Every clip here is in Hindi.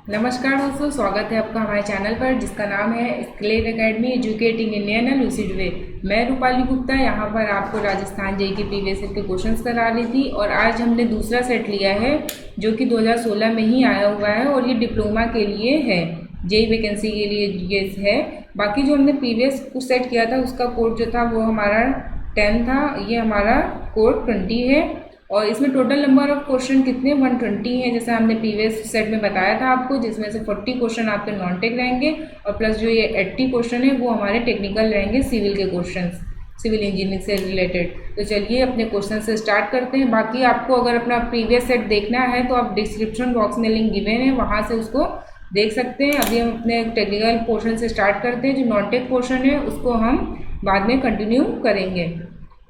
नमस्कार दोस्तों, स्वागत है आपका हमारे चैनल पर जिसका नाम है skill academy educating Indian and lucid way. मैं रूपाली गुप्ता यहाँ पर आपको राजस्थान जेईई के प्रीवियस ईयर के क्वेश्चंस करा रही थी और आज हमने दूसरा सेट लिया है जो कि 2016 में ही आया हुआ है और ये डिप्लोमा के लिए है, जेईई वैकेंसी के लिए ये है। बाकी जो हमने प्रीवियस कुछ सेट किया था उसका कोड जो था वो हमारा 10 था, ये हमारा कोड 20 है और इसमें टोटल नंबर ऑफ क्वेश्चन कितने 120 हैं, जैसा हमने प्रीवियस सेट में बताया था आपको, जिसमें से 40 क्वेश्चन आपके नॉन टेक रहेंगे और प्लस जो ये 80 क्वेश्चन है वो हमारे टेक्निकल रहेंगे, सिविल के क्वेश्चन, सिविल इंजीनियरिंग से रिलेटेड। तो चलिए अपने क्वेश्चन से स्टार्ट करते हैं। बाकी आपको अगर अपना प्रीवियस सेट देखना है तो आप डिस्क्रिप्शन बॉक्स में लिंक गिवन है, वहाँ से उसको देख सकते हैं। अभी हम अपने टेक्निकल पोर्शन से स्टार्ट करते हैं। जो नॉन टेक पोर्शन है उसको हम बाद में कंटिन्यू करेंगे।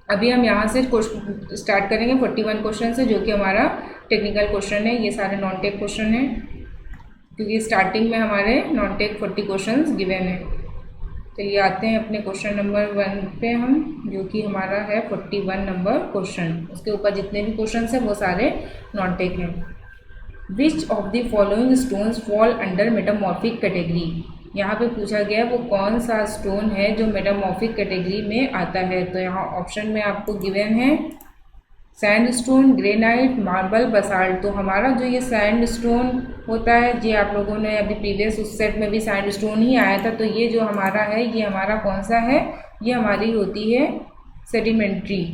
अभी हम यहाँ से स्टार्ट करेंगे 41 क्वेश्चन से, जो कि हमारा टेक्निकल क्वेश्चन है। ये सारे नॉन टेक क्वेश्चन हैं क्योंकि स्टार्टिंग में हमारे नॉन टेक 40 क्वेश्चन गिवन है। चलिए आते हैं अपने क्वेश्चन नंबर 1 पे हम, जो कि हमारा है 41 नंबर क्वेश्चन। उसके ऊपर जितने भी क्वेश्चन हैं वो सारे नॉन टेक हैं। Which of the following stones fall under metamorphic category. यहाँ पे पूछा गया है वो कौन सा स्टोन है जो मेटामॉर्फिक कैटेगरी में आता है। तो यहाँ ऑप्शन में आपको गिवन है सैंडस्टोन, ग्रेनाइट, मार्बल, बसाल्ट। तो हमारा जो ये सैंडस्टोन होता है, ये आप लोगों ने अभी प्रीवियस उस सेट में भी सैंडस्टोन ही आया था। तो ये जो हमारा है ये हमारा कौन सा है, ये हमारी होती है सेडिमेंट्री,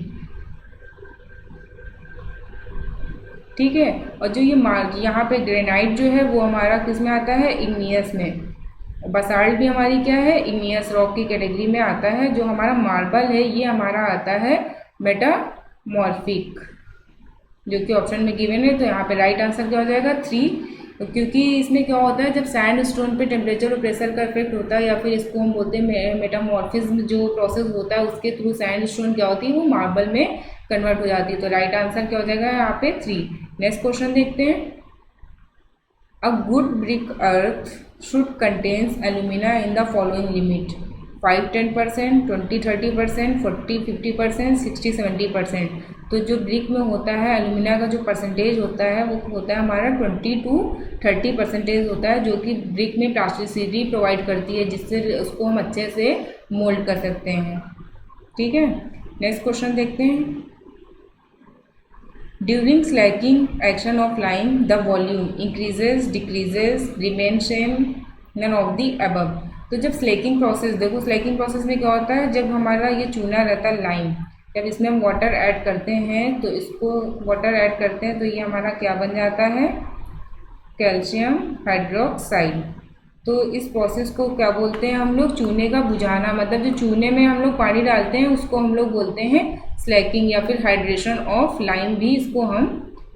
ठीक है। और जो ये यहाँ पे ग्रेनाइट जो है वो हमारा किस में आता है, इग्नियस में। बसाल्ट भी हमारी क्या है, इग्नियस रॉक की कैटेगरी में आता है। जो हमारा मार्बल है ये हमारा आता है मेटामॉर्फिक, जो कि ऑप्शन में गिवन है। तो यहाँ पे राइट आंसर क्या हो जाएगा 3, क्योंकि इसमें क्या होता है जब सैंड स्टोन पे टेम्परेचर और प्रेशर का इफेक्ट होता है या फिर इसको हम बोलते हैं मेटामॉर्फिज्म जो प्रोसेस होता है उसके थ्रू सैंड स्टोन क्या होती है वो मार्बल में कन्वर्ट हो जाती है। तो राइट आंसर क्या हो जाएगा यहाँ पे 3। नेक्स्ट क्वेश्चन देखते हैं। A good brick earth should contains alumina in the following limit: 5-10%, 20-30%, 40-50%, 60-70%। तो जो ब्रिक में होता है एल्यूमिना का जो परसेंटेज होता है वो होता है हमारा 20-30% होता है, जो कि ब्रिक में प्लास्टिसिटी प्रोवाइड करती है जिससे उसको हम अच्छे से मोल्ड कर सकते हैं, ठीक है। नेक्स्ट क्वेश्चन देखते हैं। During slacking action of line, the volume increases, decreases, remains same, none of the above। तो जब स्लैकिंग प्रोसेस, देखो स्लैकिंग प्रोसेस में क्या होता है, जब हमारा ये चूना रहता है लाइन, जब इसमें हम वाटर ऐड करते हैं तो इसको वाटर ऐड करते हैं तो ये हमारा क्या बन जाता है, कैल्शियम हाइड्रोक्साइड। तो इस प्रोसेस को क्या बोलते हैं हम लोग, चूने का बुझाना। मतलब जो चूने में हम लोग पानी डालते हैं उसको हम लोग बोलते हैं स्लैकिंग या फिर हाइड्रेशन ऑफ लाइम भी इसको हम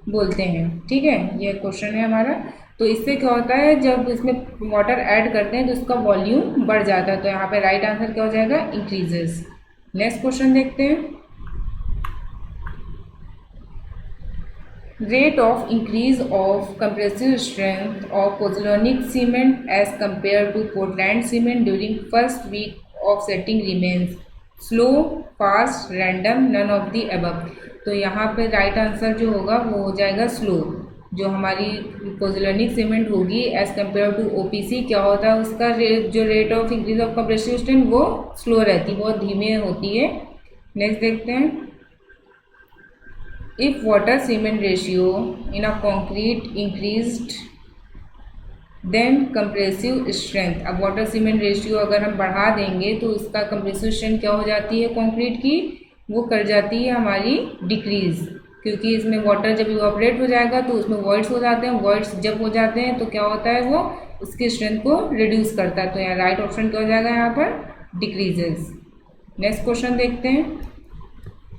बोलते हैं, ठीक है। ये क्वेश्चन है हमारा। तो इससे क्या होता है जब इसमें वाटर ऐड करते हैं तो इसका वॉल्यूम बढ़ जाता है। तो यहाँ पे राइट आंसर क्या हो जाएगा, इंक्रीजेस। नेक्स्ट क्वेश्चन देखते हैं। Rate of increase of compressive strength of pozzolanic cement as compared to Portland cement during first week of setting remains slow, fast, random, none of the above। तो यहाँ पे राइट आंसर जो होगा वो हो जाएगा स्लो। जो हमारी पोज़ोलानिक सीमेंट होगी एज कम्पेयर टू ओपीसी, क्या होता है उसका जो rate of increase of compressive strength वो स्लो रहती है, बहुत धीमे होती है। नेक्स्ट देखते हैं। If water cement ratio in a concrete increased then compressive strength। अब वाटर सीमेंट रेशियो अगर हम बढ़ा देंगे तो इसका कंप्रेसिव स्ट्रेंथ क्या हो जाती है कंक्रीट की, वो कर जाती है हमारी डिक्रीज, क्योंकि इसमें वाटर जब इवापोरेट हो जाएगा तो उसमें वॉइड्स हो जाते हैं। वॉइड्स जब हो जाते हैं तो क्या होता है वो उसकी स्ट्रेंथ को रिड्यूस करता है। तो यहाँ राइट ऑप्शन क्या हो जाएगा यहाँ पर, डिक्रीजेस। नेक्स्ट क्वेश्चन देखते हैं।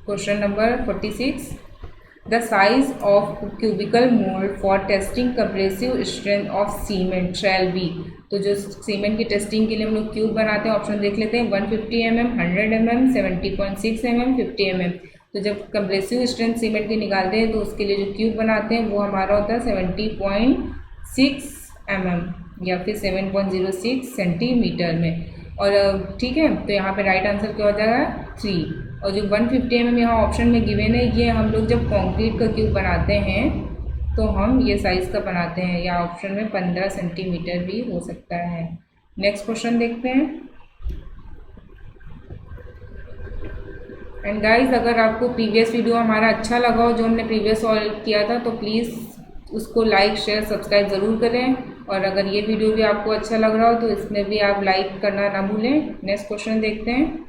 Question number 46। The size of cubical mold for testing compressive strength of cement shall be। तो जो सीमेंट की टेस्टिंग के लिए हम लोग क्यूब बनाते हैं, ऑप्शन देख लेते हैं। 150 mm, 100 mm, 70.6 mm, 50 mm। तो जब कंप्रेसिव स्ट्रेंथ सीमेंट की निकालते हैं तो उसके लिए जो क्यूब बनाते हैं वो हमारा होता है 70.6 mm या फिर 7.06 सेंटीमीटर में। और ठीक है, तो यहाँ पे राइट आंसर क्या हो जाएगा 3। और जो 150 mm यहाँ ऑप्शन में गिवन है, ये हम लोग जब कंक्रीट का क्यूब बनाते हैं तो हम ये साइज़ का बनाते हैं, या ऑप्शन में 15 सेंटीमीटर भी हो सकता है। नेक्स्ट क्वेश्चन देखते हैं। एंड गाइस, अगर आपको प्रीवियस वीडियो हमारा अच्छा लगा हो जो हमने प्रीवियस सॉल्व किया था, तो प्लीज़ उसको लाइक शेयर सब्सक्राइब ज़रूर करें। और अगर ये वीडियो भी आपको अच्छा लग रहा हो तो इसमें भी आप लाइक करना ना भूलें। नेक्स्ट क्वेश्चन देखते हैं।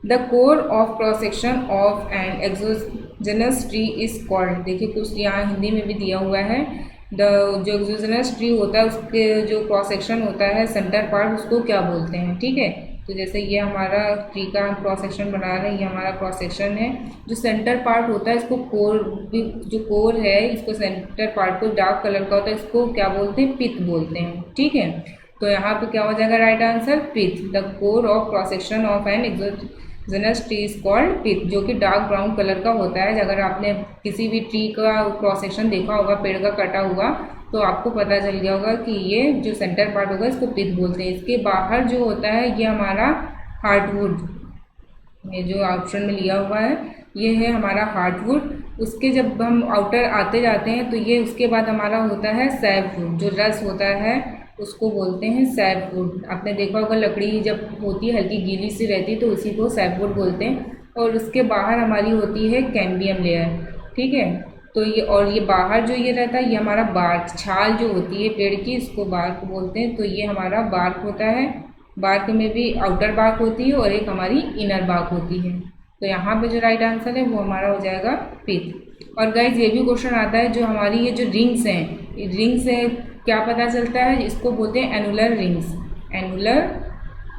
The core of cross section of an exogenous tree is called. देखिए कुछ यहाँ हिंदी में भी दिया हुआ है। द जो एक्सोजेनस ट्री होता है उसके जो क्रॉस सेक्शन होता है सेंटर पार्ट, उसको क्या बोलते हैं। ठीक है, तो जैसे ये हमारा ट्री का हम क्रॉस सेक्शन बना रहे हैं, ये हमारा क्रॉस सेक्शन है। जो सेंटर पार्ट होता है इसको कोर भी, जो कोर है इसको सेंटर पार्ट को डार्क कलर का होता है, इसको क्या बोलते हैं, पिथ बोलते हैं। ठीक है, तो यहाँ पे क्या हो जाएगा right answer, pith. The core of cross section of an exogenous tree is called pith, जो कि डार्क ब्राउन कलर का होता है। अगर आपने किसी भी ट्री का क्रॉस सेक्शन देखा होगा, पेड़ का कटा हुआ, तो आपको पता चल गया होगा कि ये जो सेंटर पार्ट होगा इसको पिथ बोलते हैं। इसके बाहर जो होता है ये हमारा हार्डवुड, ये जो ऑप्शन में लिया हुआ है ये है हमारा हार्डवुड। उसके जब हम आउटर आते जाते हैं तो ये उसके बाद हमारा होता है सैपवुड, जो रस होता है उसको बोलते हैं सैपवुड। आपने देखा होगा लकड़ी जब होती है हल्की गीली सी रहती है तो उसी को सैपवुड बोलते हैं। और उसके बाहर हमारी होती है कैम्बियम लेयर। ठीक है, तो ये और ये बाहर जो ये रहता है ये हमारा बार्क, छाल जो होती है पेड़ की, इसको बार्क बोलते हैं। तो ये हमारा बार्क होता है। बार्क में भी आउटर बार्क होती है और एक हमारी इनर बार्क होती है। तो यहाँ पे जो राइट आंसर है वो हमारा हो जाएगा पिथ। और गाइज ये भी क्वेश्चन आता है, जो हमारी ये जो रिंग्स हैं, रिंग्स से क्या पता चलता है, इसको बोलते हैं एनुलर रिंग्स। एनुलर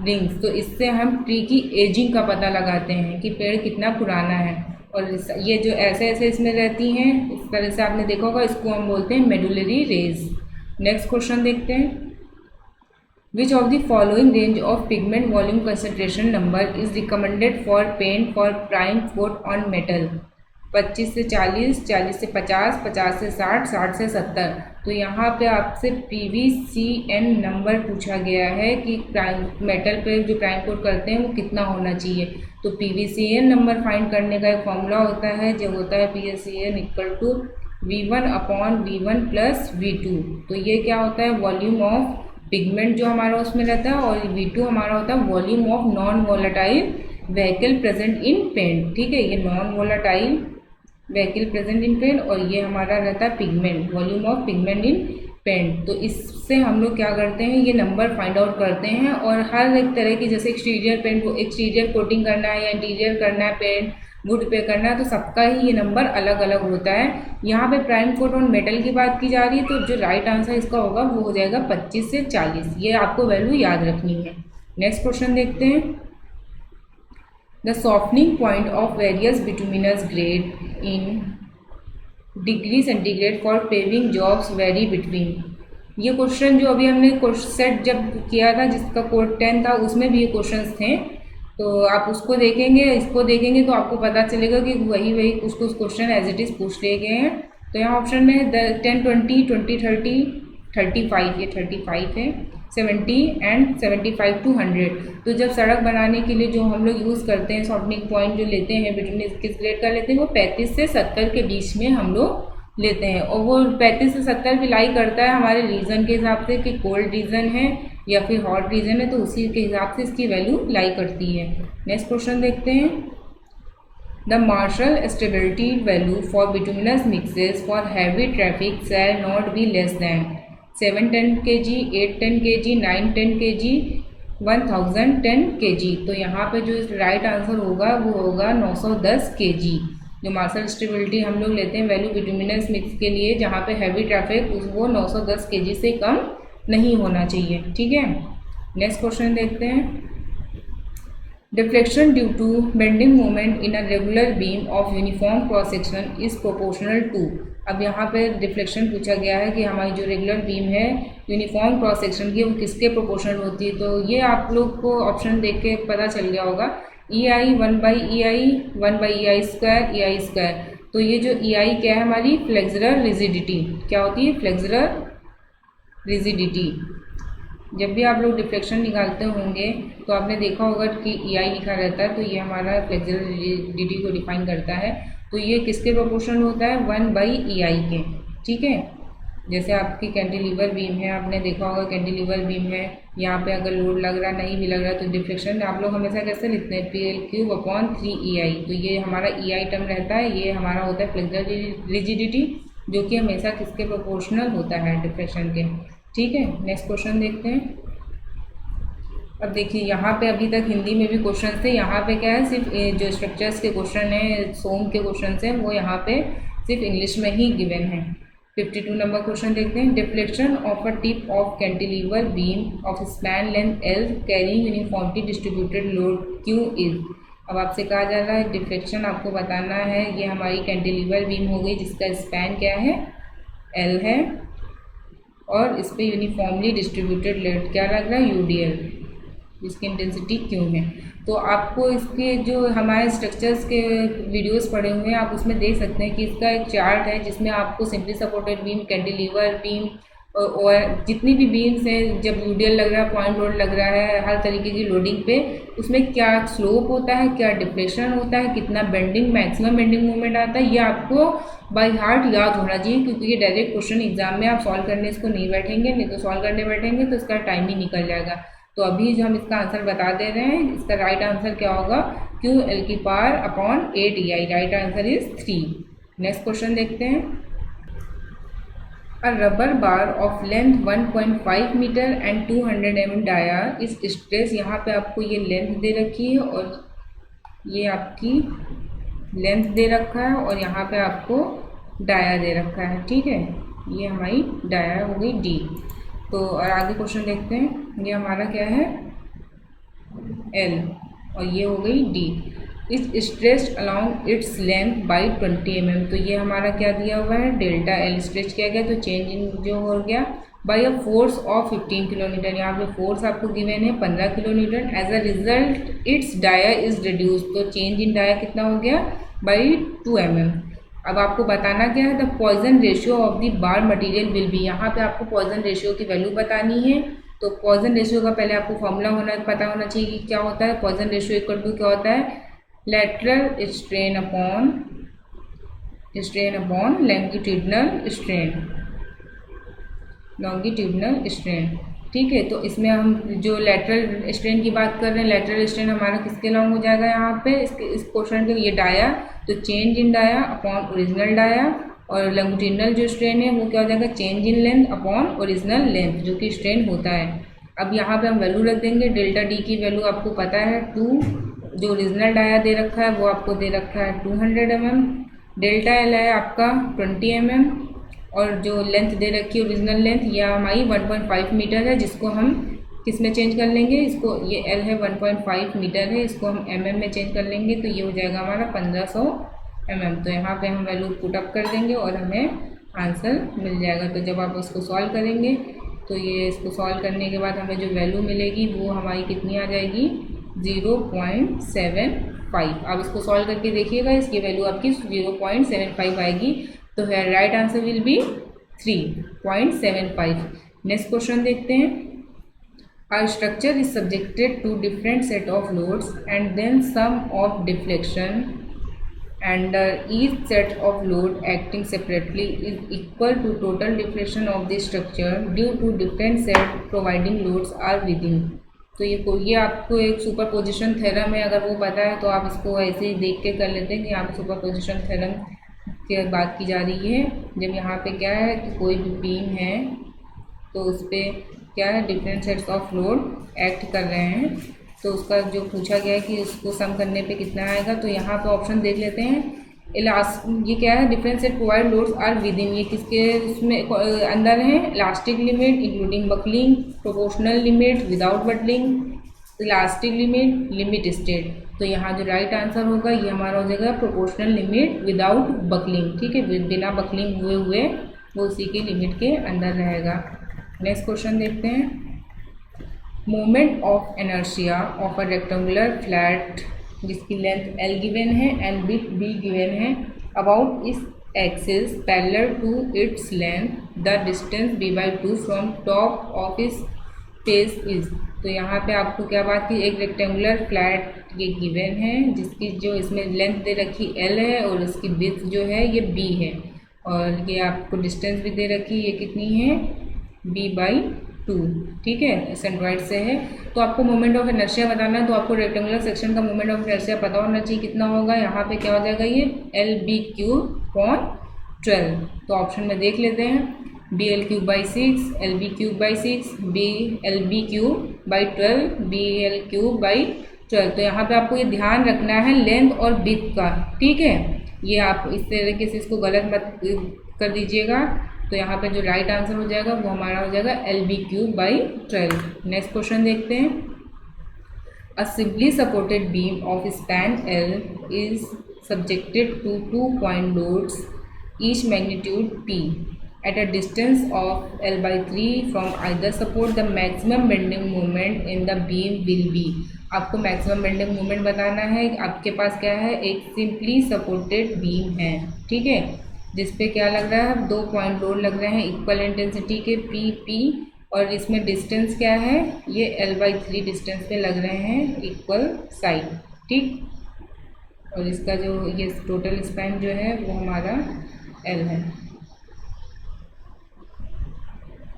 रिंग्स, तो इससे हम ट्री की एजिंग का पता लगाते हैं कि पेड़ कितना पुराना है। और ये जो ऐसे ऐसे इसमें रहती हैं, इस तरह से आपने देखा होगा, इसको हम बोलते हैं मेडुलरी रेज। नेक्स्ट क्वेश्चन देखते हैं। Which of the following range of pigment volume concentration number is recommended for paint for prime coat on metal. 25 से 40, 40 से 50, 50 से 60, 60 से 70। तो यहाँ पे आपसे PVCN नंबर पूछा गया है कि प्राइम मेटल पे जो प्राइम कोट करते हैं वो कितना होना चाहिए। तो PVCN नंबर फाइंड करने का एक फॉर्मूला होता है, जो होता है PVCN equal to V1/V1 plus V2। तो ये क्या होता है, वॉल्यूम ऑफ पिगमेंट जो हमारा उसमें रहता है, और V2 हमारा होता है volume of non volatile vehicle present in paint. ठीक है, ये non volatile vehicle present in paint, और ये हमारा रहता है pigment, volume of pigment in paint. तो इससे हम लोग क्या करते हैं, ये नंबर फाइंड आउट करते हैं। और हर एक तरह की, जैसे एक्सटीरियर पेंट, एक्सटीरियर कोटिंग करना है या इंटीरियर करना है, पेंट वुड पे करना है, तो सबका ही ये नंबर अलग अलग होता है। यहाँ पे प्राइम कोट ऑन मेटल की बात की जा रही है, तो जो राइट आंसर इसका होगा वो हो जाएगा 25 से 40। ये आपको वैल्यू याद रखनी है। नेक्स्ट क्वेश्चन देखते हैं। The softening point of various bituminous grade in degree centigrade for paving jobs very between. ये क्वेश्चन जो अभी हमने सेट जब किया था जिसका कोड 10 था, उसमें भी ये क्वेश्चंस थे। तो आप उसको देखेंगे, इसको देखेंगे तो आपको पता चलेगा कि वही उसको क्वेश्चन एज इट इज़ पूछ लिए गए हैं। तो यहाँ ऑप्शन में 10, 20, 20, 30, 35, ये 35 है, 70 एंड 75 to 100। तो जब सड़क बनाने के लिए जो हम लोग यूज़ करते हैं, सॉफ्टनिंग पॉइंट जो लेते हैं बिटवीन किस ग्रेड का लेते हैं, वो 35 से 70 के बीच में हम लोग लेते हैं। और वो 35 से 70 भी लाई करता है हमारे रीजन के हिसाब से, कि कोल्ड रीजन है या फिर हॉट रीजन है, तो उसी के हिसाब से इसकी वैल्यू लाई करती है। नेक्स्ट क्वेश्चन देखते हैं। The Marshall stability value for bituminous mixes for heavy traffic shall not be less than 710 kg, 810 kg, 910 kg, 1010 kg। तो यहाँ पे जो राइट आंसर होगा वो होगा 910 kg। जो मार्शल स्टेबिलिटी हम लोग लेते हैं वैल्यू बिटुमिनस मिक्स के लिए, जहाँ पे हैवी ट्रैफिक, वो 910 kg से कम नहीं होना चाहिए। ठीक है, नेक्स्ट क्वेश्चन देखते हैं। Deflection due to bending moment in a regular beam of uniform cross section is proportional to. अब यहाँ पे डिफ्लेक्शन पूछा गया है कि हमारी जो रेगुलर बीम है यूनिफॉर्म क्रॉस सेक्शन की, वो किसके प्रोपोर्शनल होती है। तो ये आप लोग को ऑप्शन देख के पता चल गया होगा, EI 1/EI 1/EI² EI²। तो ये जो EI क्या है हमारी, फ्लेक्सुरल रिजिडिटी। क्या होती है, फ्लेक्सुरल रिजिडिटी। जब भी आप लोग डिफ्लेक्शन निकालते होंगे तो आपने देखा होगा कि EI लिखा रहता है, तो ये हमारा फ्लेक्सुरल रिजिडिटी को डिफाइन करता है। तो ये किसके प्रोपोर्शनल होता है, 1/EI के। ठीक है, जैसे आपकी कैंटिलीवर बीम है, आपने देखा होगा कैंटिलीवर बीम है, यहाँ पे अगर लोड लग रहा नहीं भी लग रहा तो डिफ्लेक्शन आप लोग हमेशा कैसे लिखते हैं, PL3/3EI। तो ये हमारा EI टर्म रहता है, ये हमारा होता है फ्लेक्सुरल रिजिडिटी, जो कि हमेशा किसके प्रोपोर्शनल होता है, डिफ्लेक्शन के। ठीक है, नेक्स्ट क्वेश्चन देखते हैं। अब देखिए यहाँ पे अभी तक हिंदी में भी क्वेश्चन थे, यहाँ पे क्या है, सिर्फ जो स्ट्रक्चर्स के क्वेश्चन है, सोम के क्वेश्चन हैं, वो यहाँ पे सिर्फ इंग्लिश में ही गिवन है। 52 नंबर क्वेश्चन देखते हैं। Deflection of a tip of cantilever beam of span length L carrying uniformly distributed load Q is. अब आपसे कहा जा रहा है डिफ्लेक्शन आपको बताना है, ये हमारी कैंटिलीवर बीम हो गई जिसका स्पैन क्या है, L है, और इस पर यूनिफॉर्मली डिस्ट्रीब्यूटेड लोड क्या लग रहा है, UDL, जिसकी इंटेंसिटी Q है। तो आपको इसके जो हमारे स्ट्रक्चर्स के वीडियोस पड़े हुए हैं, आप उसमें देख सकते हैं कि इसका एक चार्ट है जिसमें आपको simply supported beam, cantilever beam और जितनी भी बीम्स हैं, जब UDL लग रहा है, पॉइंट लोड लग रहा है, हर तरीके की लोडिंग पे, उसमें क्या स्लोप होता है, क्या डिप्रेशन होता है, कितना बेंडिंग, मैक्सिमम बेंडिंग मूवमेंट आता है, ये आपको बाय हार्ट याद होना चाहिए, क्योंकि ये डायरेक्ट क्वेश्चन एग्जाम में आप सॉल्व करने इसको नहीं बैठेंगे, नहीं तो सॉल्व करने बैठेंगे तो इसका टाइम ही निकल जाएगा। तो अभी जो हम इसका आंसर बता दे रहे हैं, इसका राइट आंसर क्या होगा, QL⁸/8EI। Right answer is 3। Next question देखते हैं। A rubber bar of length 1.5 metre and 200 mm dia is stress, यहाँ पे आपको ये लेंथ दे रखी है और ये आपकी लेंथ दे रखा है और यहाँ पे आपको डाया दे रखा है। ठीक है, ये हमारी डाया हो गई D। तो और आगे क्वेश्चन देखते हैं। ये हमारा क्या है, L, और ये हो गई D। इस stretch along its length by 20 mm। तो ये हमारा क्या दिया हुआ है, डेल्टा L स्ट्रेच किया गया, तो चेंज इन जो हो गया बाई अ फोर्स ऑफ 15 किलोमीटर। यहाँ पे फोर्स आपको गिवन है 15 किलोमीटर। As a result it's dia is reduce, तो चेंज इन डाया कितना हो गया, बाई 2 mm। अब आपको बताना क्या है, the Poisson ratio of the bar material will be. यहाँ पे आपको पॉइजन रेशियो की वैल्यू बतानी है। तो पॉइजन रेशियो का पहले आपको फॉर्मूला पता होना चाहिए कि क्या होता है। पॉइजन रेशियो इक्वल टू क्या होता है, lateral strain upon longitudinal strain. ठीक है, तो इसमें हम जो लेटरल स्ट्रेन की बात कर रहे हैं, लेटरल स्ट्रेन हमारा किसके लॉन्ग हो जाएगा, यहाँ पे इस क्वेश्चन के ये डाया, तो change in dia upon original dia, और लॉन्गिट्यूडनल जो स्ट्रेन है वो क्या हो जाएगा, change in length upon original length, जो कि स्ट्रेन होता है। अब यहाँ पे हम वैल्यू रख देंगे, डेल्टा D की वैल्यू आपको पता है 2, जो ओरिजिनल डाया दे रखा है वो आपको दे रखा है 200 mm, डेल्टा L है आपका 20 mm, और जो लेंथ दे रखी है ओरिजिनल लेंथ यह हमारी 1.5 मीटर है, जिसको हम किस में चेंज कर लेंगे, इसको ये L है 1.5 मीटर है, इसको हम mm में चेंज कर लेंगे, तो ये हो जाएगा हमारा 1500 mm। तो यहाँ पे हम वैल्यू पुट अप कर देंगे और हमें आंसर मिल जाएगा। तो जब आप उसको सॉल्व करेंगे तो ये इसको सॉल्व करने के बाद हमें जो वैल्यू मिलेगी वो हमारी कितनी आ जाएगी, 0.75। आप इसको सॉल्व करके देखिएगा, इसकी वैल्यू आपकी 0.75 आएगी। तो है right answer will B 3.75। Next question देखते हैं। Our structure is subjected to different set of loads and then sum of deflection and each set of load acting separately is equal to total deflection of the structure due to different set providing loads are within। तो ये आपको एक सुपरपोजिशन थ्योरम है, अगर वो पता है तो आप इसको ऐसे ही देख के कर लेते हैं कि यहाँ पे सुपरपोजिशन थ्योरम की बात की जा रही है। जब यहाँ पे क्या है कि कोई भी बीम है तो उस पर क्या है, different sets of load act कर रहे हैं, तो उसका जो पूछा गया है कि उसको सम करने पे कितना आएगा। तो यहाँ पे ऑप्शन देख लेते हैं। ये क्या है, different set provide loads are within, ये किसके उसमें अंदर है, elastic limit including buckling, proportional limit without buckling, elastic limit, limit state. तो यहाँ जो राइट आंसर होगा ये हमारा हो जाएगा प्रोपोर्शनल लिमिट विदाउट बकलिंग। ठीक है, बिना बकलिंग हुए वो उसी के लिमिट के अंदर रहेगा। नेक्स्ट क्वेश्चन देखते हैं। Moment of inertia of a rectangular flat जिसकी लेंथ L गिवन है एंड विड्थ B गिवन है about is axis parallel to its length the distance B/2 from top of is face is. तो यहाँ पे आपको क्या बात की, एक रेक्टेंगुलर फ्लैट ये गिवन है जिसकी जो इसमें लेंथ दे रखी L है और उसकी विड्थ जो है ये B है, और ये आपको डिस्टेंस भी दे रखी ये कितनी है, B/2। ठीक है, सेंट्रॉइड से है। तो आपको मोमेंट ऑफ इनर्शिया बताना है, तो आपको रेक्टेंगुलर सेक्शन का मोमेंट ऑफ इनर्शिया पता होना चाहिए कितना होगा। यहाँ पे क्या हो जाएगा, ये LB/12। तो ऑप्शन में देख लेते हैं, BL3/6, LB3/6, LB3/12, BL3/12। तो यहाँ पे आपको ये ध्यान रखना है लेंथ और विड्थ का। ठीक है, ये आप इस तरीके से इसको गलत मत कर दीजिएगा। तो यहाँ पे जो राइट आंसर हो जाएगा वो हमारा हो जाएगा LB3/12। नेक्स्ट क्वेश्चन देखते हैं। A simply supported beam of span L is subjected to 2 point loads each magnitude P at a distance of L/3 from either support. The maximum bending moment in the beam will be। आपको मैक्सिमम बेंडिंग मोमेंट बताना है। आपके पास क्या है, एक सिंपली सपोर्टेड बीम है। ठीक है, जिसपे क्या लग रहा है, 2 point लोड लग रहे हैं इक्वल इंटेंसिटी के P, और इसमें डिस्टेंस क्या है, ये L/3 डिस्टेंस पे लग रहे हैं इक्वल साइड। ठीक, और इसका जो ये टोटल स्पैन जो है वो हमारा L है।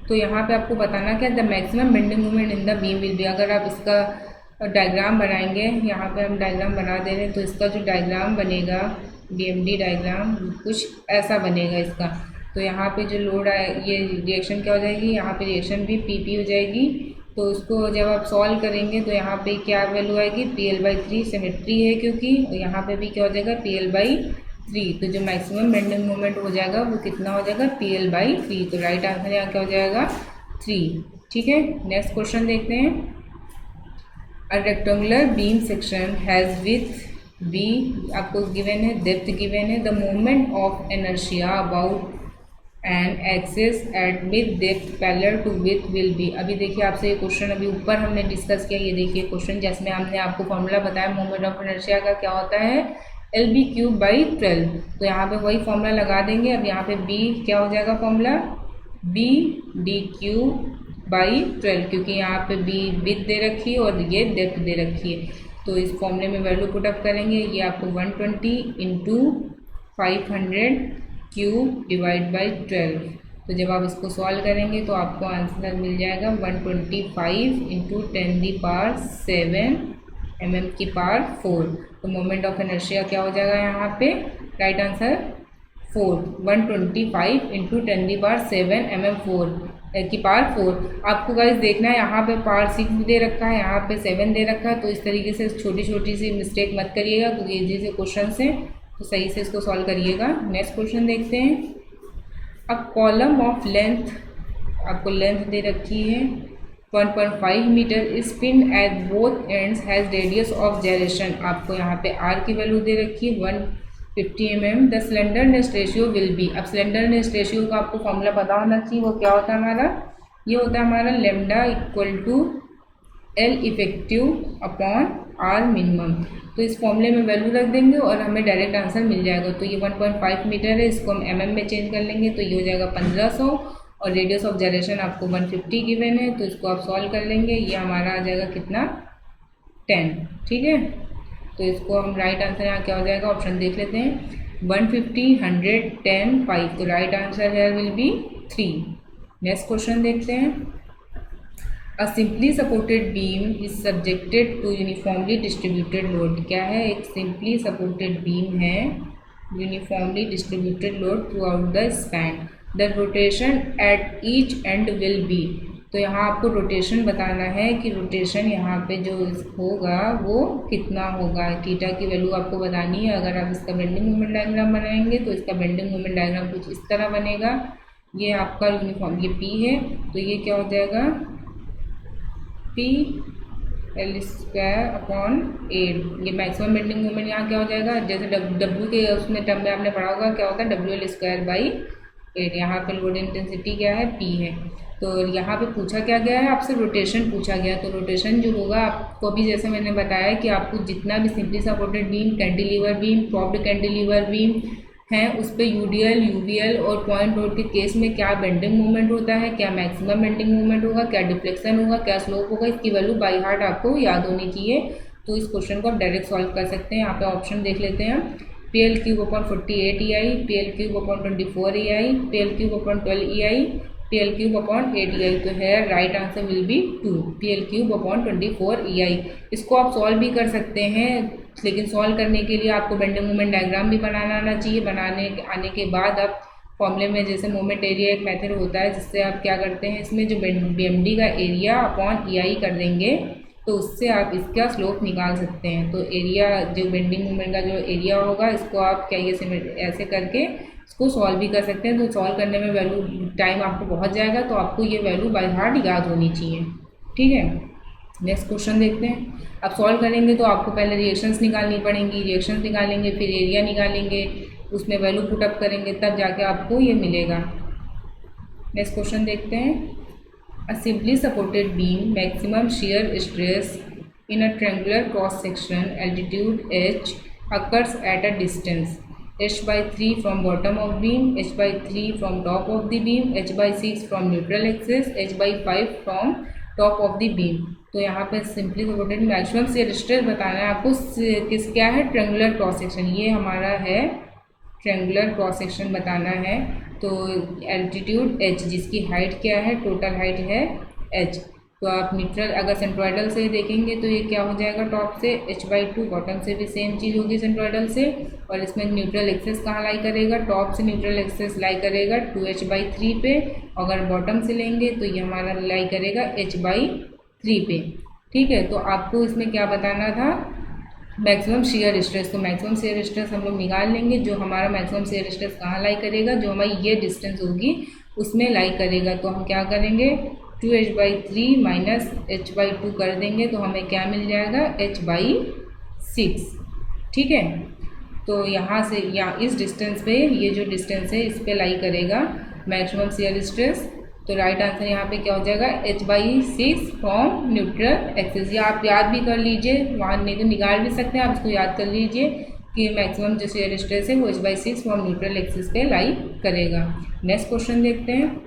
तो यहाँ पे आपको बताना क्या, the maximum bending moment in the beam will be. अगर आप इसका डायग्राम बनाएंगे, यहाँ पे हम डायग्राम बना दे रहे हैं, तो इसका जो डायग्राम बनेगा, BMD डायग्राम कुछ ऐसा बनेगा इसका। तो यहाँ पे जो लोड आए, ये रिएक्शन क्या हो जाएगी, यहाँ पे रिएक्शन भी PP हो जाएगी। तो उसको जब आप सॉल्व करेंगे तो यहाँ पे क्या वैल्यू आएगी, PL/3, सिमेट्री है क्योंकि, यहाँ पे भी क्या हो जाएगा, PL/3। तो जो मैक्सिमम बेंडिंग मोमेंट हो जाएगा वो कितना हो जाएगा, PL/3। तो राइट आंसर यहाँ क्या हो जाएगा, 3। ठीक है, नेक्स्ट क्वेश्चन देखते हैं। A rectangular beam section has width B, आपको गिवन है, डेप्थ गिवन है। The moment of inertia about an axis at with depth parallel to width will be. अभी देखिए आपसे ये क्वेश्चन अभी ऊपर हमने डिस्कस किया, ये देखिए क्वेश्चन जिसमें हमने आपको फॉर्मूला बताया मोमेंट ऑफ इनर्शिया का क्या होता है, LB3/12। तो यहाँ पे वही फॉर्मूला लगा देंगे। अब यहाँ पे B क्या हो जाएगा फॉर्मूला, BD3/12, क्योंकि यहाँ पे B विथ दे रखी है और ये डेप्थ दे रखी है। तो इस फॉर्मूले में वैल्यू पुट अप करेंगे, ये आपको 120 × 500 क्यूब डिवाइड बाई 12। तो जब आप इसको सॉल्व करेंगे तो आपको आंसर मिल जाएगा 125 × 10⁻7 mm⁴। तो मोमेंट ऑफ इनर्शिया क्या हो जाएगा यहाँ पे, राइट आंसर 4, 125 × 10⁻7 mm⁴। आपको गाइस देखना है, यहाँ पे पावर 6 दे रखा है, यहाँ पे 7 दे रखा है। तो इस तरीके से छोटी छोटी सी मिस्टेक मत करिएगा, क्योंकि इजी से क्वेश्चन से, तो सही से इसको सॉल्व करिएगा। नेक्स्ट क्वेश्चन देखते हैं। अब कॉलम ऑफ लेंथ, आपको लेंथ दे रखी है 1.5 metre, is pin at both ends has radius of gyration. आपको यहाँ पे R की वैल्यू दे रखी है 150 mm। The slenderness ratio will be. अब स्लेंडरनेस रेशियो का आपको फॉर्मूला पता होना चाहिए, वो क्या होता है हमारा, ये होता है हमारा λ = L effective upon R minimum. तो इस फॉर्मूले में वैल्यू रख देंगे और हमें डायरेक्ट आंसर मिल जाएगा। तो ये 1.5 मीटर है, इसको हम mm में चेंज कर लेंगे तो ये हो जाएगा 1500, और रेडियस ऑफ जायरेशन आपको 150 गिवन है। तो इसको आप सॉल्व कर लेंगे, ये हमारा आ जाएगा कितना, 10। ठीक है, तो इसको हम राइट आंसर यहाँ क्या हो जाएगा, ऑप्शन देख लेते हैं, 150, 100, 10, 5। तो right answer here will be 3। Next question देखते हैं। A simply supported beam is subjected to uniformly distributed load. क्या है, एक सिंपली सपोर्टेड बीम है, uniformly distributed load throughout the span. The rotation at each end will be. तो यहाँ आपको रोटेशन बताना है कि रोटेशन यहाँ पे जो होगा वो कितना होगा। थीटा की वैल्यू आपको बतानी है। अगर आप इसका बेंडिंग मोमेंट डायग्राम बनाएंगे तो इसका बेंडिंग मोमेंट डायग्राम कुछ इस तरह बनेगा। ये आपका यूनिफॉर्म, ये P है, तो ये क्या हो जाएगा, PL²/8। ये मैक्सिमम बेंडिंग मोमेंट यहाँ क्या हो जाएगा, जैसे W के उसमें टर्म में आपने पढ़ा होगा क्या होता है, WL²/8। यहाँ पे लोड इंटेंसिटी क्या है, P है। तो यहाँ पे पूछा क्या गया है आपसे, रोटेशन पूछा गया। तो रोटेशन जो होगा आपको भी, जैसे मैंने बताया कि आपको जितना भी simply supported beam, cantilever beam, propped cantilever beam, हैं उस पे यूडीएल, यूवीएल और पॉइंट रोड के केस में क्या बेंडिंग मोमेंट होता है, क्या मैक्सिमम बेंडिंग मोमेंट होगा, क्या डिफ्लेक्शन होगा, क्या स्लोप होगा, इसकी वैल्यू बाय हार्ट आपको याद होनी चाहिए। तो इस क्वेश्चन को आप डायरेक्ट सॉल्व कर सकते हैं। यहाँ पे ऑप्शन देख लेते हैं हम। PL³/48 EI, PL³/24 EI, PL³/12 EI, PL³/8 EI। तो here right answer will be 2, PL³/24 EI। इसको आप सॉल्व भी कर सकते हैं, लेकिन सॉल्व करने के लिए आपको बेंडिंग मोमेंट डायग्राम भी बनाना आना चाहिए। बनाने आने के बाद आप फॉर्मूले में जैसे मोमेंट एरिया एक मेथड होता है जिससे आप क्या करते हैं, इसमें जो BMD का एरिया अपॉन EI कर देंगे तो उससे आप इसका स्लोप निकाल सकते हैं। तो एरिया जो बेंडिंग मोमेंट का जो एरिया होगा इसको आप क्या ऐसे करके इसको सॉल्व भी कर सकते हैं। तो सॉल्व करने में वैल्यू टाइम आपको बहुत जाएगा, तो आपको ये वैल्यू बाय हार्ट याद होनी चाहिए। ठीक है, नेक्स्ट क्वेश्चन देखते हैं। अब सॉल्व करेंगे तो आपको पहले रिएक्शंस निकालनी पड़ेंगी, रिएक्शंस निकालेंगे फिर एरिया निकालेंगे, उसमें वैल्यू पुटअप करेंगे तब जाके आपको ये मिलेगा। नेक्स्ट क्वेश्चन देखते हैं। A simply supported beam maximum shear stress in a triangular cross section altitude h occurs at a distance h/3 from bottom of beam, h/3 from top of the beam, h/6 from neutral axis, h/5 from top of the beam। तो यहाँ पे simply supported maximum shear stress बताना है आपको। किस क्या है, ट्रायंगुलर क्रॉस सेक्शन, ये हमारा है ट्रायंगुलर क्रॉस सेक्शन बताना है। तो एल्टीट्यूड h, जिसकी हाइट क्या है, टोटल हाइट है h। तो आप न्यूट्रल अगर सेंट्रोइडल से देखेंगे तो ये क्या हो जाएगा, टॉप से h/2, बॉटम से भी सेम चीज़ होगी सेंट्रोइडल से। और इसमें न्यूट्रल एक्सेस कहाँ लाई करेगा, टॉप से न्यूट्रल एक्सेस लाई करेगा 2h/3 पे। अगर बॉटम से लेंगे तो ये हमारा लाई करेगा h/3 पे। ठीक है, तो आपको इसमें क्या बताना था, मैक्सिमम शेयर स्ट्रेस। तो मैक्सिमम शेयर स्ट्रेस हम लोग निकाल लेंगे। जो हमारा मैक्सिमम शेयर स्ट्रेस कहाँ लाई करेगा, जो हमारी ये डिस्टेंस होगी उसमें लाई करेगा। तो हम क्या करेंगे, 2h/3 माइनस h/2 कर देंगे तो हमें क्या मिल जाएगा, h/6। ठीक है, तो यहाँ से यहाँ इस डिस्टेंस पे, ये जो डिस्टेंस है इस पे लाई करेगा मैक्सिमम शेयर स्ट्रेस। तो राइट आंसर यहाँ पे क्या हो जाएगा, h/6 फ्रॉम न्यूट्रल एक्सिस। या आप याद भी कर लीजिए, वहाँ नहीं तो निकाल भी सकते हैं, आप इसको याद कर लीजिए कि मैक्सिमम जो शेयर स्ट्रेस है वो h/6 फ्रॉम न्यूट्रल एक्सिस पे लाई करेगा। नेक्स्ट क्वेश्चन देखते हैं।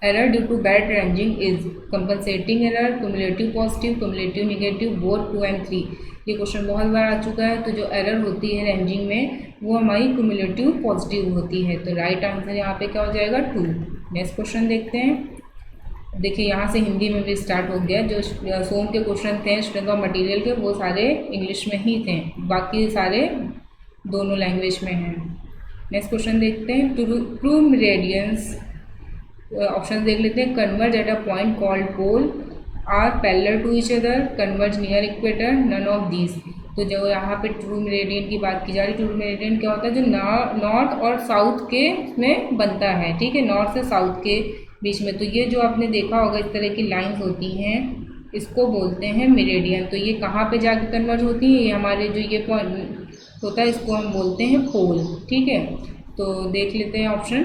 Error due to bad ranging is compensating error, cumulative positive, cumulative negative, both 2 and 3। ये क्वेश्चन बहुत बार आ चुका है। तो जो एरर होती है रेंजिंग में वो हमारी क्युमुलेटिव पॉजिटिव होती है। तो राइट आंसर यहाँ पे क्या हो जाएगा, 2। नेक्स्ट क्वेश्चन देखते हैं। देखिए यहाँ से हिंदी में भी स्टार्ट हो गया। जो सोम के क्वेश्चन थे स्ट्रेंथ ऑफ मटेरियल के, वो सारे इंग्लिश में ही थे, बाकी सारे दोनों लैंग्वेज में हैं। नेक्स्ट क्वेश्चन देखते हैं। ट्रू मेरिडियंस, ऑप्शन देख लेते हैं। Converge at a point called pole, are parallel to each other, converge near equator, none of these. तो जो यहाँ पे ट्रू मेरिडियन की बात की जा रही है, ट्रू मेरिडियन क्या होता है, जो नॉर्थ और साउथ के में बनता है। ठीक है, नॉर्थ से साउथ के बीच में। तो ये जो आपने देखा होगा इस तरह की लाइंस होती हैं, इसको बोलते हैं मेरिडियन। तो ये कहाँ पे जाके कन्वर्ज होती है, ये हमारे जो ये पॉइंट होता है इसको हम बोलते हैं पोल। ठीक है, तो देख लेते हैं option.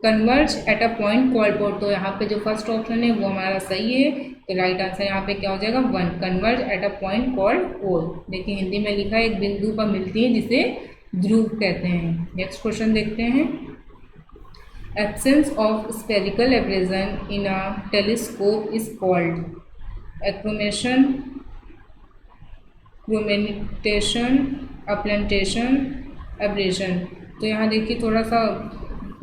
Converge at a point called pole, तो यहाँ पे जो फर्स्ट ऑप्शन है वो हमारा सही है। तो राइट आंसर यहाँ पे क्या हो जाएगा, 1। Converge at a point called pole. देखिए हिंदी में लिखा है एक बिंदु पर मिलती है जिसे ध्रुव कहते हैं। नेक्स्ट क्वेश्चन देखते हैं। Absence of spherical aberration in a telescope is called achromatism, chromatism, aplanatism, aberration. तो यहाँ देखिए थोड़ा सा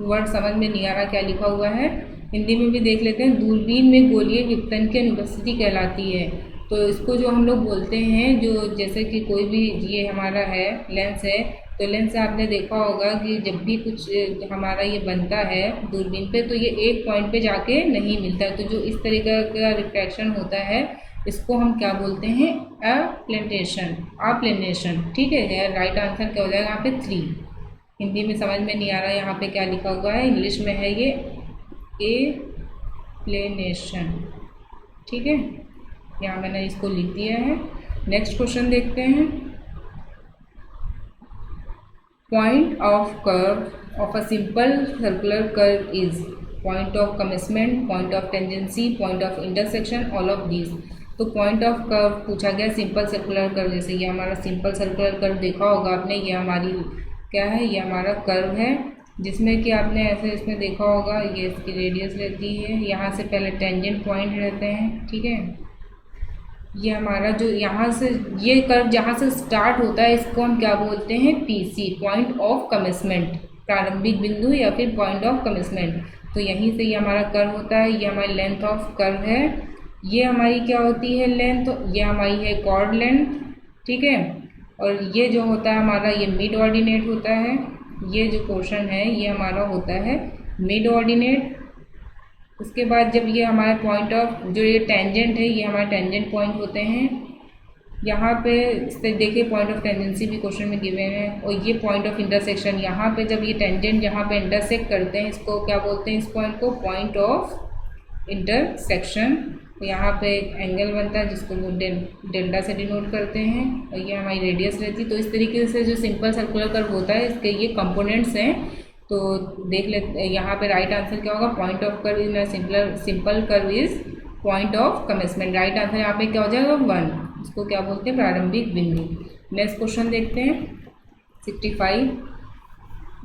वर्ड समझ में नहीं आ रहा क्या लिखा हुआ है, हिंदी में भी देख लेते हैं। दूरबीन में गोलीय विपतन की अनुपस्थिति कहलाती है। तो इसको जो हम लोग बोलते हैं, जो जैसे कि कोई भी ये हमारा है लेंस है, तो लेंस से आपने देखा होगा कि जब भी कुछ हमारा ये बनता है दूरबीन पे, तो ये एक पॉइंट पे जाके नहीं मिलता। तो जो इस तरीके का रिफ्रैक्शन होता है इसको हम क्या बोलते हैं, अपलेनेशन। ठीक है, राइट आंसर क्या हो जाएगा यहाँ पे 3। हिंदी में समझ में नहीं आ रहा है यहाँ पे क्या लिखा हुआ है, इंग्लिश में है ये एप्लेनेशन। ठीक है, यहाँ मैंने इसको लिख दिया है। नेक्स्ट क्वेश्चन देखते हैं। Point of curve of a simple circular curve is point of commencement, point of tangency, point of intersection, all of these. तो पॉइंट ऑफ कर्व पूछा गया सिंपल सर्कुलर कर्व। जैसे ये हमारा सिंपल सर्कुलर कर्व देखा होगा आपने, ये हमारी क्या है, ये हमारा कर्व है, जिसमें कि आपने ऐसे इसमें देखा होगा, ये इसकी रेडियस रहती है, यहाँ से पहले टेंजेंट पॉइंट रहते हैं, ठीक है। ये हमारा जो यहाँ से ये कर्व जहाँ से स्टार्ट होता है, इसको हम क्या बोलते हैं, पीसी, पॉइंट ऑफ कमिसमेंट, प्रारंभिक बिंदु या फिर पॉइंट ऑफ कमिसमेंट। तो यहीं से ये हमारा कर्व होता है, ये हमारी लेंथ ऑफ कर्व है, ये हमारी क्या होती है, लेंथ, ये हमारी है कॉर्ड लेंथ, ठीक है। और ये जो होता है हमारा, ये मिड ऑर्डिनेट होता है, ये जो पोर्शन है ये हमारा होता है मिड ऑर्डिनेट। उसके बाद जब ये हमारे पॉइंट ऑफ, जो ये टेंजेंट है, ये हमारे टेंजेंट पॉइंट होते हैं। यहाँ पे देखिए पॉइंट ऑफ टेंजेंसी भी क्वेश्चन में गिवन है, और ये पॉइंट ऑफ इंटरसेक्शन, यहाँ पे जब ये टेंजेंट यहाँ पे इंटरसेक्ट करते हैं, इसको क्या बोलते हैं, इस पॉइंट को पॉइंट ऑफ इंटरसेक्शन। तो यहाँ पे एक एंगल बनता है जिसको डेल्टा से डिनोट करते हैं, और ये हमारी रेडियस रहती है। तो इस तरीके से जो सिंपल सर्कुलर कर्व होता है, इसके ये कंपोनेंट्स हैं। तो देख लेते हैं यहाँ पे राइट आंसर क्या होगा, point of curve in simple curve is point of commencement. Right answer यहाँ पे क्या हो जाएगा, 1, इसको क्या बोलते हैं, प्रारंभिक बिंदु। नेक्स्ट क्वेश्चन देखते हैं 65।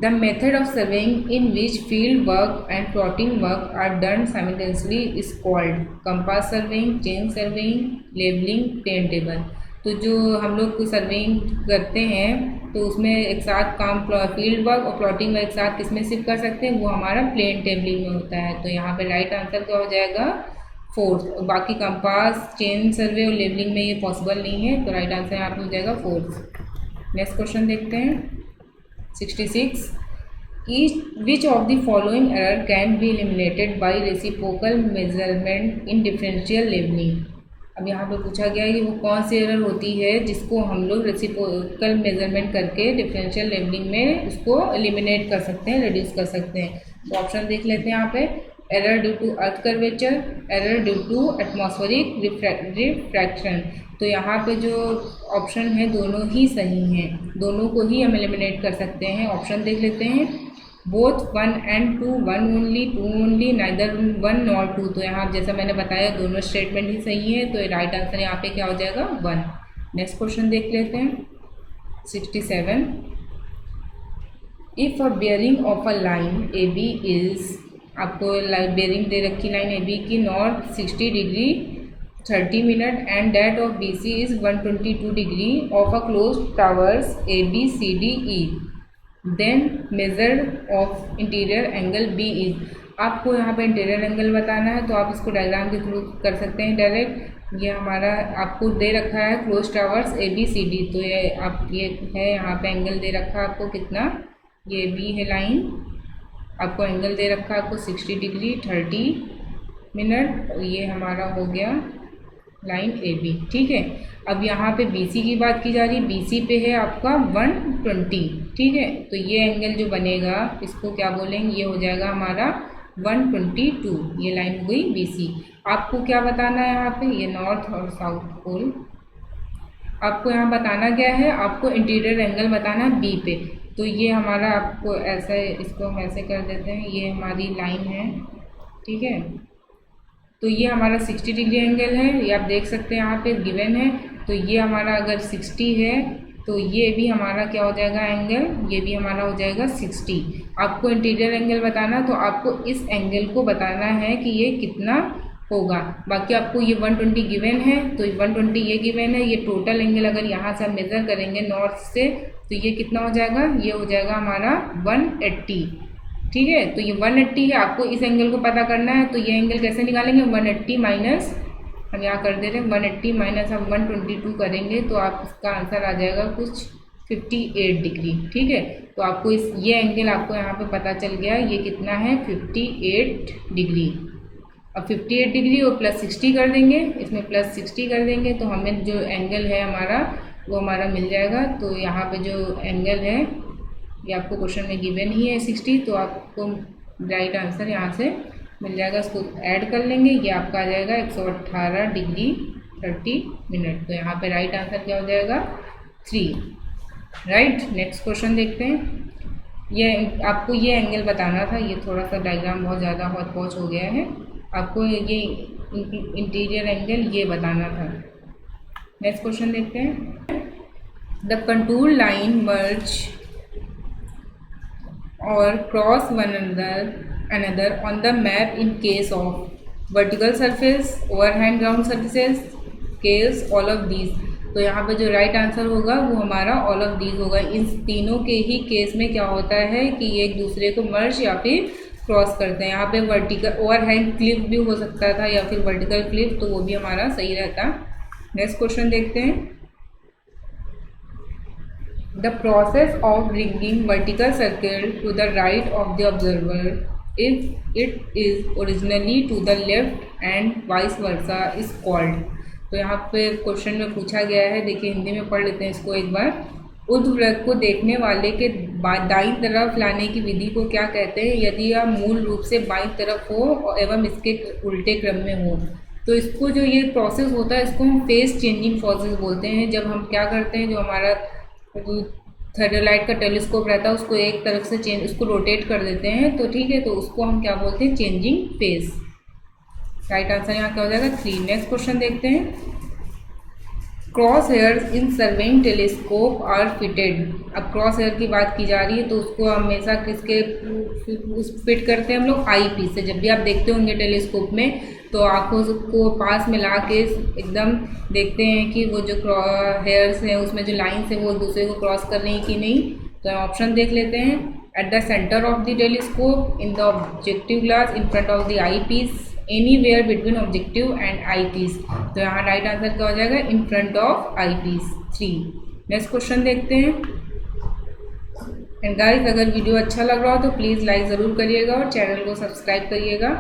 The method of surveying in which field work and plotting work are done simultaneously is called compass surveying, chain surveying, levelling, plane table. तो जो हम लोग सर्वेइंग करते हैं तो उसमें एक साथ काम फील्ड वर्क और प्लॉटिंग वर्क एक साथ किसमें शिफ्ट कर सकते हैं, वो हमारा प्लेन टेबलिंग में होता है। तो यहाँ पे राइट आंसर क्या हो जाएगा, 4। बाकी कंपास, चेन सर्वे और लेबलिंग में ये पॉसिबल नहीं है, तो राइट आंसर यहाँ पे हो जाएगा 4। नेक्स्ट क्वेश्चन देखते हैं 66। Which of the following error can be eliminated by reciprocal measurement in differential leveling? अब यहाँ पे पूछा गया है कि वो कौन सी एरर होती है जिसको हम लोग रेसिप्रोकल मेजरमेंट करके डिफरेंशियल लेवलिंग में उसको एलिमिनेट कर सकते हैं, रिड्यूस कर सकते हैं। तो ऑप्शन देख लेते हैं यहाँ पे, error due to earth curvature, error due to atmospheric refraction. तो यहाँ पे जो ऑप्शन है दोनों ही सही हैं, दोनों को ही हम एलिमिनेट कर सकते हैं। ऑप्शन देख लेते हैं, both 1 and 2, 1 only, 2 only, neither 1 nor 2। तो यहाँ जैसा मैंने बताया दोनों स्टेटमेंट ही सही है, तो राइट आंसर यहाँ पे क्या हो जाएगा, 1। नेक्स्ट क्वेश्चन देख लेते हैं 67। If a bearing of a line A B is, आपको बेयरिंग दे रखी लाइन ए बी की, north 60 degree 30 minute and that of B C is 122 degree of a close traverse A B C D E, then measure of interior angle B is. आपको यहाँ पे इंटीरियर एंगल बताना है, तो आप इसको डायग्राम के थ्रू कर सकते हैं डायरेक्ट। ये हमारा आपको दे रखा है close traverse A B C D, तो ये है यहाँ पे एंगल दे रखा है आपको कितना, ये बी है लाइन, आपको एंगल दे रखा है आपको 60 डिग्री 30 मिनट, ये हमारा हो गया लाइन ए बी, ठीक है। अब यहाँ पे बी सी की बात की जा रही है, बी सी पे है आपका 120, ठीक है। तो ये एंगल जो बनेगा इसको क्या बोलेंगे, ये हो जाएगा हमारा 122, ये लाइन हो गई बी सी। आपको क्या बताना है यहाँ पे, ये नॉर्थ और साउथ पोल। आपको यहाँ बताना क्या है, आपको इंटीरियर एंगल बताना है बी पे। तो ये हमारा आपको ऐसे, इसको हम ऐसे कर देते हैं, ये हमारी लाइन है, ठीक है। तो ये हमारा 60 डिग्री एंगल है, ये आप देख सकते हैं यहाँ पे गिवन है। तो ये हमारा अगर 60 है तो ये भी हमारा क्या हो जाएगा एंगल, ये भी हमारा हो जाएगा 60। आपको इंटीरियर एंगल बताना, तो आपको इस एंगल को बताना है कि ये कितना होगा। बाकी आपको ये 120 गिवन है, तो 120 ये गिवन है। ये टोटल एंगल अगर यहाँ से हम मेज़र करेंगे नॉर्थ से, तो ये कितना हो जाएगा, ये हो जाएगा हमारा 180, ठीक है। तो ये 180 है, आपको इस एंगल को पता करना है। तो ये एंगल कैसे निकालेंगे, 180 माइनस, हम यहाँ कर दे रहे हैं 180 माइनस हम 122 करेंगे, तो आप इसका आंसर आ जाएगा कुछ 58 डिग्री, ठीक है। तो आपको ये एंगल आपको यहाँ पे पता चल गया, ये कितना है 58 डिग्री। अब 58 डिग्री और प्लस 60 कर देंगे, इसमें प्लस 60 कर देंगे, तो हमें जो एंगल है हमारा वो हमारा मिल जाएगा। तो यहाँ पे जो एंगल है ये आपको क्वेश्चन में गिवन ही है 60, तो आपको राइट आंसर यहाँ से मिल जाएगा। इसको ऐड कर लेंगे, ये आपका आ जाएगा 118 डिग्री 30 मिनट। तो यहाँ पे राइट आंसर क्या हो जाएगा 3, राइट। नेक्स्ट क्वेश्चन देखते हैं। ये आपको ये एंगल बताना था, ये थोड़ा सा डायग्राम बहुत ज़्यादा बहुत पहुँच हो गया है, आपको ये इंटीरियर एंगल ये बताना था। नेक्स्ट क्वेश्चन देखते हैं। The contour line merge or cross one another on the map in case of vertical surface, overhang ground surfaces, caves, all of these। तो यहाँ पे जो राइट आंसर होगा वो हमारा ऑल ऑफ दीज होगा। इन तीनों के ही केस में क्या होता है कि ये एक दूसरे को मर्ज या फिर क्रॉस करते हैं। यहाँ पे वर्टिकल ओवरहैंग क्लिफ भी हो सकता था या फिर वर्टिकल क्लिफ, तो वो भी हमारा सही रहता। नेक्स्ट क्वेश्चन देखते हैं। The process of bringing vertical circle to the right of the observer if it is originally to the left and vice versa is called। तो यहाँ पे क्वेश्चन में पूछा गया है, देखिए हिंदी में पढ़ लेते हैं इसको एक बार। ऊर्ध्ववृत्त को देखने वाले के दाईं तरफ लाने की विधि को क्या कहते हैं यदि यह मूल रूप से बाईं तरफ हो एवं इसके उल्टे क्रम में हो। तो इसको जो ये प्रोसेस होता है इसको हम फेस चेंजिंग प्रोसेस बोलते हैं। जब हम क्या करते हैं, जो हमारा थर्डलाइट का टेलीस्कोप रहता है उसको एक तरफ से उसको रोटेट कर देते हैं, तो ठीक है, तो उसको हम क्या बोलते हैं, चेंजिंग फेस। राइट आंसर यहाँ क्या हो जाएगा 3। नेक्स्ट क्वेश्चन देखते हैं। Cross hairs in surveying telescope are fitted. अब क्रॉस हेयर की बात की जा रही है तो उसको हमेशा किसके फिट करते हैं हम लोग, आई पीस से। जब भी आप देखते होंगे टेलीस्कोप में तो आँखों को पास में ला के एकदम देखते हैं कि वो जो हेयर्स हैं उसमें जो लाइन्स है वो दूसरे को क्रॉस कर रही हैं कि नहीं। तो हम ऑप्शन देख लेते हैं। At the centre of the telescope, in the objective glass, in front of the eye piece, anywhere between objective and eye piece. तो यहाँ राइट आंसर क्या हो जाएगा, in front of eye piece 3। Next question देखते हैं। एंड गाइस, अगर वीडियो अच्छा लग रहा हो तो प्लीज़ लाइक ज़रूर करिएगा और चैनल को सब्सक्राइब करिएगा।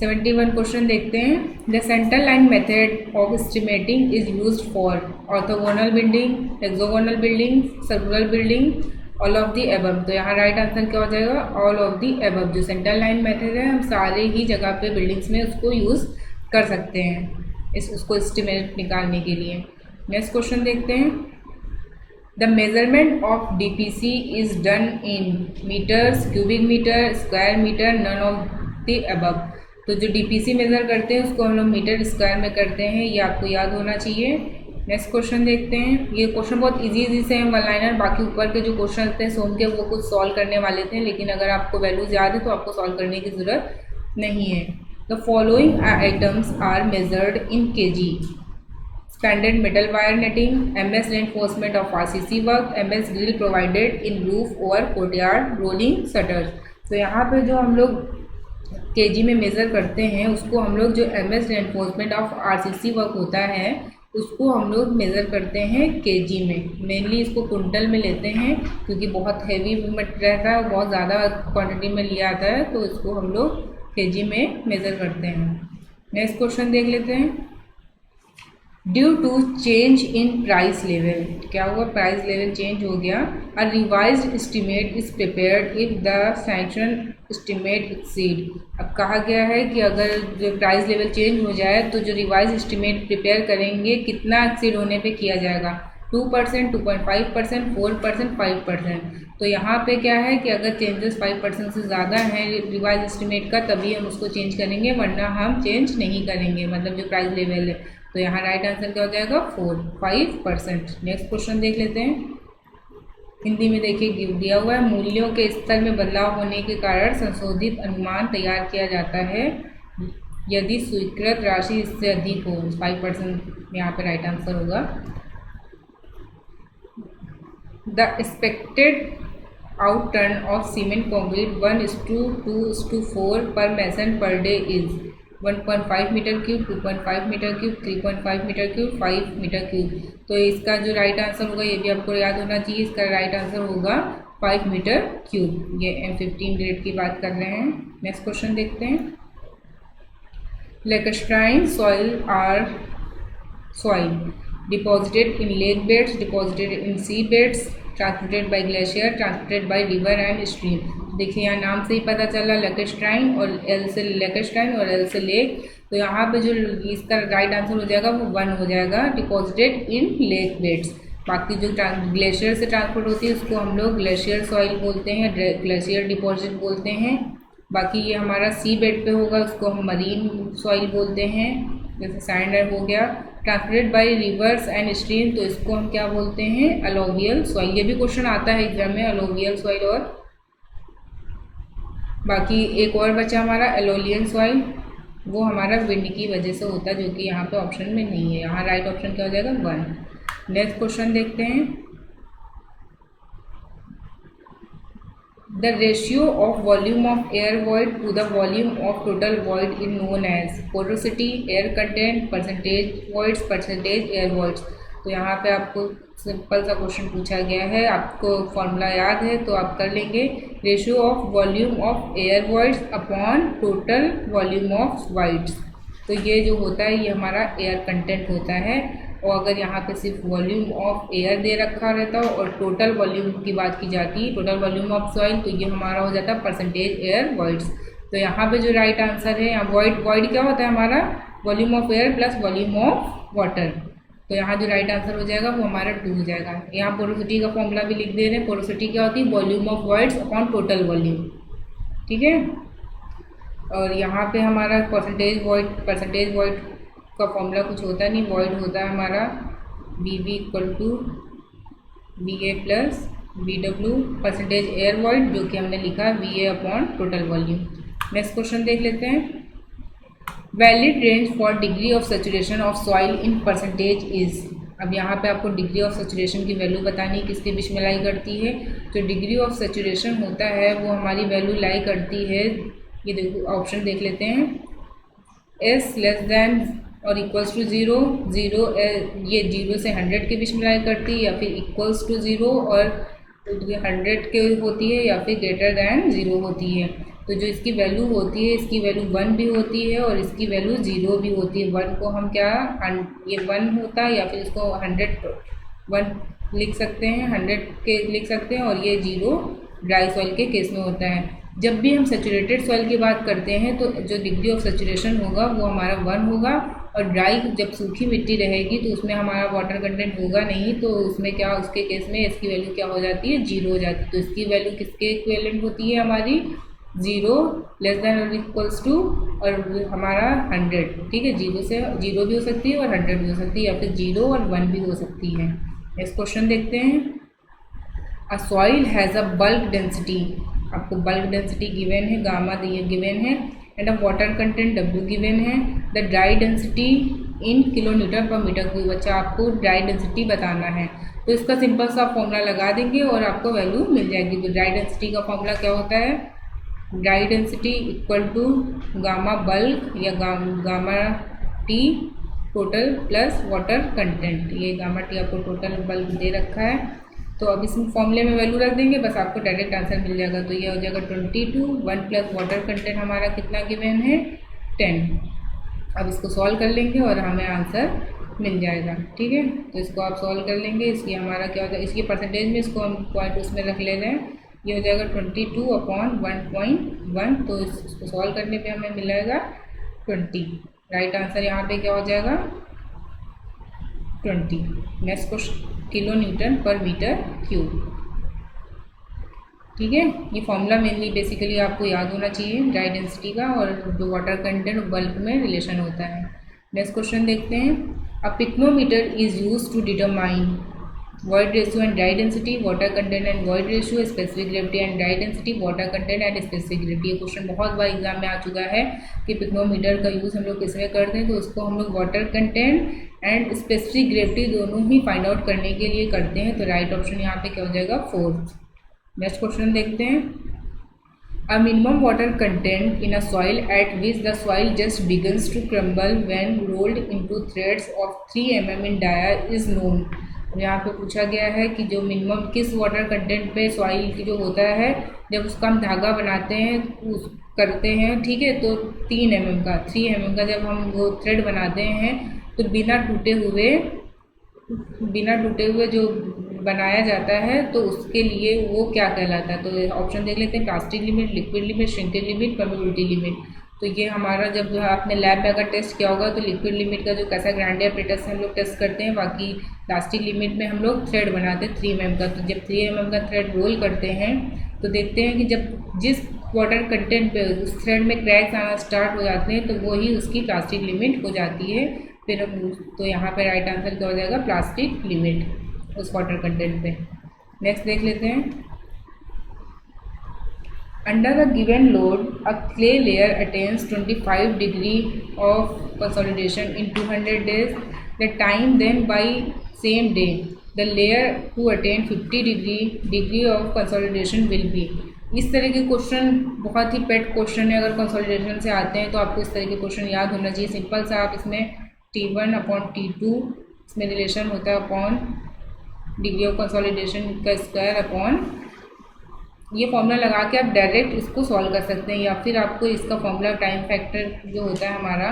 71 क्वेश्चन देखते हैं। The centre line method of estimating is used for orthogonal building, hexagonal building, circular building, all of the above. तो यहाँ राइट आंसर क्या हो जाएगा, ऑल ऑफ द एबव। जो सेंटर लाइन मेथड है हम सारे ही जगह पे बिल्डिंग्स में उसको यूज़ कर सकते हैं उसको एस्टिमेट निकालने के लिए। नेक्स्ट क्वेश्चन देखते हैं। The measurement of DPC is done in metres, cubic metre, square metre, none of the above. तो जो डीपीसी मेज़र करते हैं उसको हम लोग मीटर स्क्वायर में करते हैं, ये आपको याद होना चाहिए। नेक्स्ट क्वेश्चन देखते हैं। ये क्वेश्चन बहुत इजी से हैं, वन लाइनर। बाकी ऊपर के जो क्वेश्चन थे सोम के वो कुछ सॉल्व करने वाले थे, लेकिन अगर आपको वैल्यूज याद है तो आपको सॉल्व करने की ज़रूरत नहीं है। The following items are measured in KG. Standard metal wire netting, MS reinforcement of RCC work, MS grill provided in roof over courtyard, rolling shutters. तो यहाँ पे जो हम लोग केजी में मेज़र करते हैं उसको हम लोग जो MS reinforcement of RCC work होता है उसको हम लोग मेज़र करते हैं केजी में। मेनली इसको कुंटल में लेते हैं क्योंकि बहुत हैवी रहता है, बहुत ज़्यादा क्वांटिटी में लिया आता है, तो इसको हम लोग केजी में मेज़र करते हैं। नेक्स्ट क्वेश्चन देख लेते हैं। Due to change in price level, क्या हुआ, प्राइस लेवल चेंज हो गया। A revised estimate is prepared if the sanction estimate exceed. अब कहा गया है कि अगर जो प्राइस लेवल चेंज हो जाए तो जो रिवाइज एस्टिमेट प्रिपेयर करेंगे कितना एक्सीड होने पे किया जाएगा, 2%, 2.5%, 4%, 5%। तो यहाँ पे क्या है कि अगर चेंजेस 5% से ज़्यादा हैं रिवाइज एस्टिमेट का तभी हम उसको चेंज करेंगे, वरना हम चेंज नहीं करेंगे, मतलब जो प्राइस लेवल है। तो यहाँ राइट आंसर क्या हो जाएगा 5%। नेक्स्ट क्वेश्चन देख लेते हैं। हिंदी में देखिए गिव दिया हुआ है। मूल्यों के स्तर में बदलाव होने के कारण संशोधित अनुमान तैयार किया जाता है यदि स्वीकृत राशि इससे अधिक हो। 5% यहाँ पे राइट आंसर होगा। The expected outturn of cement concrete 1:2:4 per mason per day is 1.5 metre cube, 2.5 metre cube, 3.5 metre cube, 5 metre cube. तो इसका जो राइट आंसर होगा ये भी आपको याद होना चाहिए। इसका राइट आंसर होगा 5 मीटर क्यूब। ये M15 ग्रेड की बात कर रहे हैं। नेक्स्ट क्वेश्चन देखते हैं। Lacustrine soil are soil deposited in lake beds, deposited in sea beds, transported by glacier, transported by river and stream. देखिए यहाँ नाम से ही पता चला, लेकस्ट्राइन और एल से लेकस्ट्राइन और एल से लेक। तो यहाँ पे जो इसका राइट आंसर हो जाएगा वो 1 हो जाएगा, डिपॉजिटेड इन लेक बेड्स। बाकी जो ग्लेशियर से ट्रांसपोर्ट होती है उसको हम लोग ग्लेशियर सॉइल बोलते हैं, ग्लेशियर डिपॉजिट बोलते हैं। बाकी ये हमारा सी बेड पे होगा उसको हम मरीन सॉइल बोलते हैं, जैसे सैंड हो गया। Transported by reverse and stream, तो इसको हम क्या बोलते हैं, अलोवियल सॉइल। ये भी क्वेश्चन आता है एग्जाम में, अलोवियल सॉइल और बाकी एक और बचा हमारा एलोलियन सॉइल, वो हमारा विंड की वजह से होता है, जो कि यहाँ पे ऑप्शन में नहीं है। यहाँ राइट ऑप्शन क्या हो जाएगा 1। नेक्स्ट क्वेश्चन देखते हैं। The ratio of volume of air void to the volume of total void is known as porosity, air content, percentage voids, percentage air voids. तो यहाँ पे आपको सिंपल सा क्वेश्चन पूछा गया है, आपको फॉर्मूला याद है तो आप कर लेंगे। Ratio of volume of air voids upon total volume of voids. तो ये जो होता है ये हमारा एयर कंटेंट होता है, और अगर यहाँ पे सिर्फ वॉल्यूम ऑफ एयर दे रखा रहता हो और टोटल वॉल्यूम की बात की जाती है, टोटल वॉल्यूम ऑफ सॉइल, तो ये हमारा हो जाता है परसेंटेज एयर वॉइड्स। तो यहाँ पे जो राइट आंसर है, यहाँ वॉइड क्या होता है हमारा, volume of air plus volume of water. तो यहाँ जो राइट आंसर हो जाएगा वो हमारा 2 हो जाएगा। यहाँ पोरोसिटी का फॉर्मूला भी लिख दे रहे हैं। पोरोसिटी क्या होती है, volume of voids upon total volume, ठीक है। और यहाँ पे हमारा परसेंटेज वॉइड का फॉर्मूला कुछ होता नहीं, वॉइड होता है हमारा VV equal to VA plus VW, percentage air void जो कि हमने लिखा VA upon total volume. Next question देख लेते हैं। Valid range for degree of saturation of soil in percentage is. अब यहाँ पे आपको डिग्री ऑफ सेचुरेशन की वैल्यू बतानी है, किसके बीच में लाई करती है। तो डिग्री ऑफ सेचुरेशन होता है वो हमारी वैल्यू लाई करती है, ये देखो ऑप्शन देख लेते हैं, S लेस देन और इक्वल्स टू 0, ये 0 से 100 के बीच में लाई करती है, या फिर इक्वल्स टू 0 और 100 के होती है, या फिर ग्रेटर दैन 0 होती है। तो जो इसकी वैल्यू होती है, इसकी वैल्यू 1 भी होती है और इसकी वैल्यू 0 भी होती है। 1 को हम क्या, ये 1 होता है, या फिर इसको 1 लिख सकते हैं, 100 के लिख सकते हैं, और ये 0 ड्राई सॉइल के केस में होता है। जब भी हम सेचुरेटेड सॉइल की बात करते हैं तो जो डिग्री ऑफ सेचुरेशन होगा वो हमारा 1 होगा, और ड्राई जब सूखी मिट्टी रहेगी तो उसमें हमारा वाटर कंटेंट होगा नहीं, तो उसमें क्या, उसके केस में इसकी वैल्यू क्या हो जाती है, 0 हो जाती है। तो इसकी वैल्यू किसके इक्विवेलेंट होती है, हमारी 0 लेस देन और इक्वल्स टू और हमारा 100, ठीक है। 0 से 0 भी हो सकती है और 100 भी हो सकती है, या फिर 0 और 1 भी हो सकती है। नेक्स्ट क्वेश्चन देखते हैं। A soil has a bulk density, आपको बल्क डेंसिटी गिवन है, गामा गिवन है, and a water content W given है। The dry density in kilometre per metre cube, बच्चा आपको ड्राई डेंसिटी बताना है। तो इसका सिंपल सा फॉर्मूला लगा देंगे और आपको वैल्यू मिल जाएगी। तो ड्राई डेंसिटी का फॉर्मूला क्या होता है, dry density equal to gamma bulk या gamma T total plus water content. ये गामा T आपको टोटल बल्क दे रखा है, तो अब इस फॉर्मूले में वैल्यू रख देंगे, बस आपको डायरेक्ट आंसर मिल जाएगा। तो ये हो जाएगा 22, 1 प्लस वाटर कंटेंट हमारा कितना गिवन है, 10। अब इसको सॉल्व कर लेंगे और हमें आंसर मिल जाएगा, ठीक है। तो इसको आप सॉल्व कर लेंगे, इसकी हमारा क्या होता है, इसकी परसेंटेज में इसको हम पॉइंट उसमें रख ले रहे हैं, ये हो जाएगा 22 अपॉन 1.1। तो इसको सॉल्व करने पे हमें मिलेगा 20। राइट आंसर यहाँ पे क्या हो जाएगा 20। नेक्स्ट क्वेश्चन, किलो न्यूटन पर मीटर क्यूब, ठीक है। ये फॉर्मूला मेनली बेसिकली आपको याद होना चाहिए ड्राई डेंसिटी का, और जो वाटर कंटेंट बल्क में रिलेशन होता है। नेक्स्ट क्वेश्चन देखते हैं। A pycnometer is use to determine void ratio and dry density, water content and void ratio, specific gravity and dry density, water content and specific gravity। ये क्वेश्चन बहुत बार एग्जाम में आ चुका है कि पिक्नोमीटर का यूज़ हम लोग किस में करते हैं, तो उसको हम लोग water content and specific gravity दोनों ही फाइंड आउट करने के लिए करते हैं। तो राइट ऑप्शन यहाँ पे क्या हो जाएगा 4। नेक्स्ट क्वेश्चन देखते हैं। A minimum water content in a soil at which the soil just begins to crumble when rolled into threads of 3 mm in dia is known। यहाँ पे पूछा गया है कि जो मिनिमम किस वाटर कंटेंट पे सॉइल की जो होता है, जब उसका हम धागा बनाते हैं उस करते हैं, ठीक है। तो 3 mm का, 3 mm का जब हम वो थ्रेड बनाते हैं तो बिना टूटे हुए जो बनाया जाता है, तो उसके लिए वो क्या कहलाता है। तो ऑप्शन देख लेते हैं, plastic limit, liquid limit, shrinkage limit, permeability limit. तो ये हमारा जब आपने लैब में अगर टेस्ट किया होगा तो लिक्विड लिमिट का जो कैसा ग्रांडे ऑपरेटर से हम लोग टेस्ट करते हैं, बाकी प्लास्टिक लिमिट में हम लोग थ्रेड बनाते हैं 3 mm का। तो जब 3 mm का थ्रेड रोल करते हैं तो देखते हैं कि जब जिस वाटर कंटेंट पे उस थ्रेड में क्रैक्स आना स्टार्ट हो जाते हैं तो वो ही उसकी प्लास्टिक लिमिट हो जाती है। फिर तो यहाँ पे राइट आंसर क्या हो जाएगा प्लास्टिक लिमिट उस वाटर कंटेंट पे। नेक्स्ट देख लेते हैं। Under a given load, a clay layer attains 25 degree of consolidation in 200 days. The time then by same day, the layer to attain 50 degree of consolidation will be. इस तरह के क्वेश्चन बहुत ही पेट क्वेश्चन है। अगर कंसोलिडेशन से आते हैं तो आपको इस तरह के क्वेश्चन याद होना चाहिए। सिंपल सा आप इसमें T1/T2 इसमें रिलेशन होता है अपॉन डिग्री ऑफ कंसोलिडेशन का स्क्वायर अपॉन ये फॉर्मूला लगा के आप डायरेक्ट इसको सॉल्व कर सकते हैं, या फिर आपको इसका फॉर्मूला टाइम फैक्टर जो होता है हमारा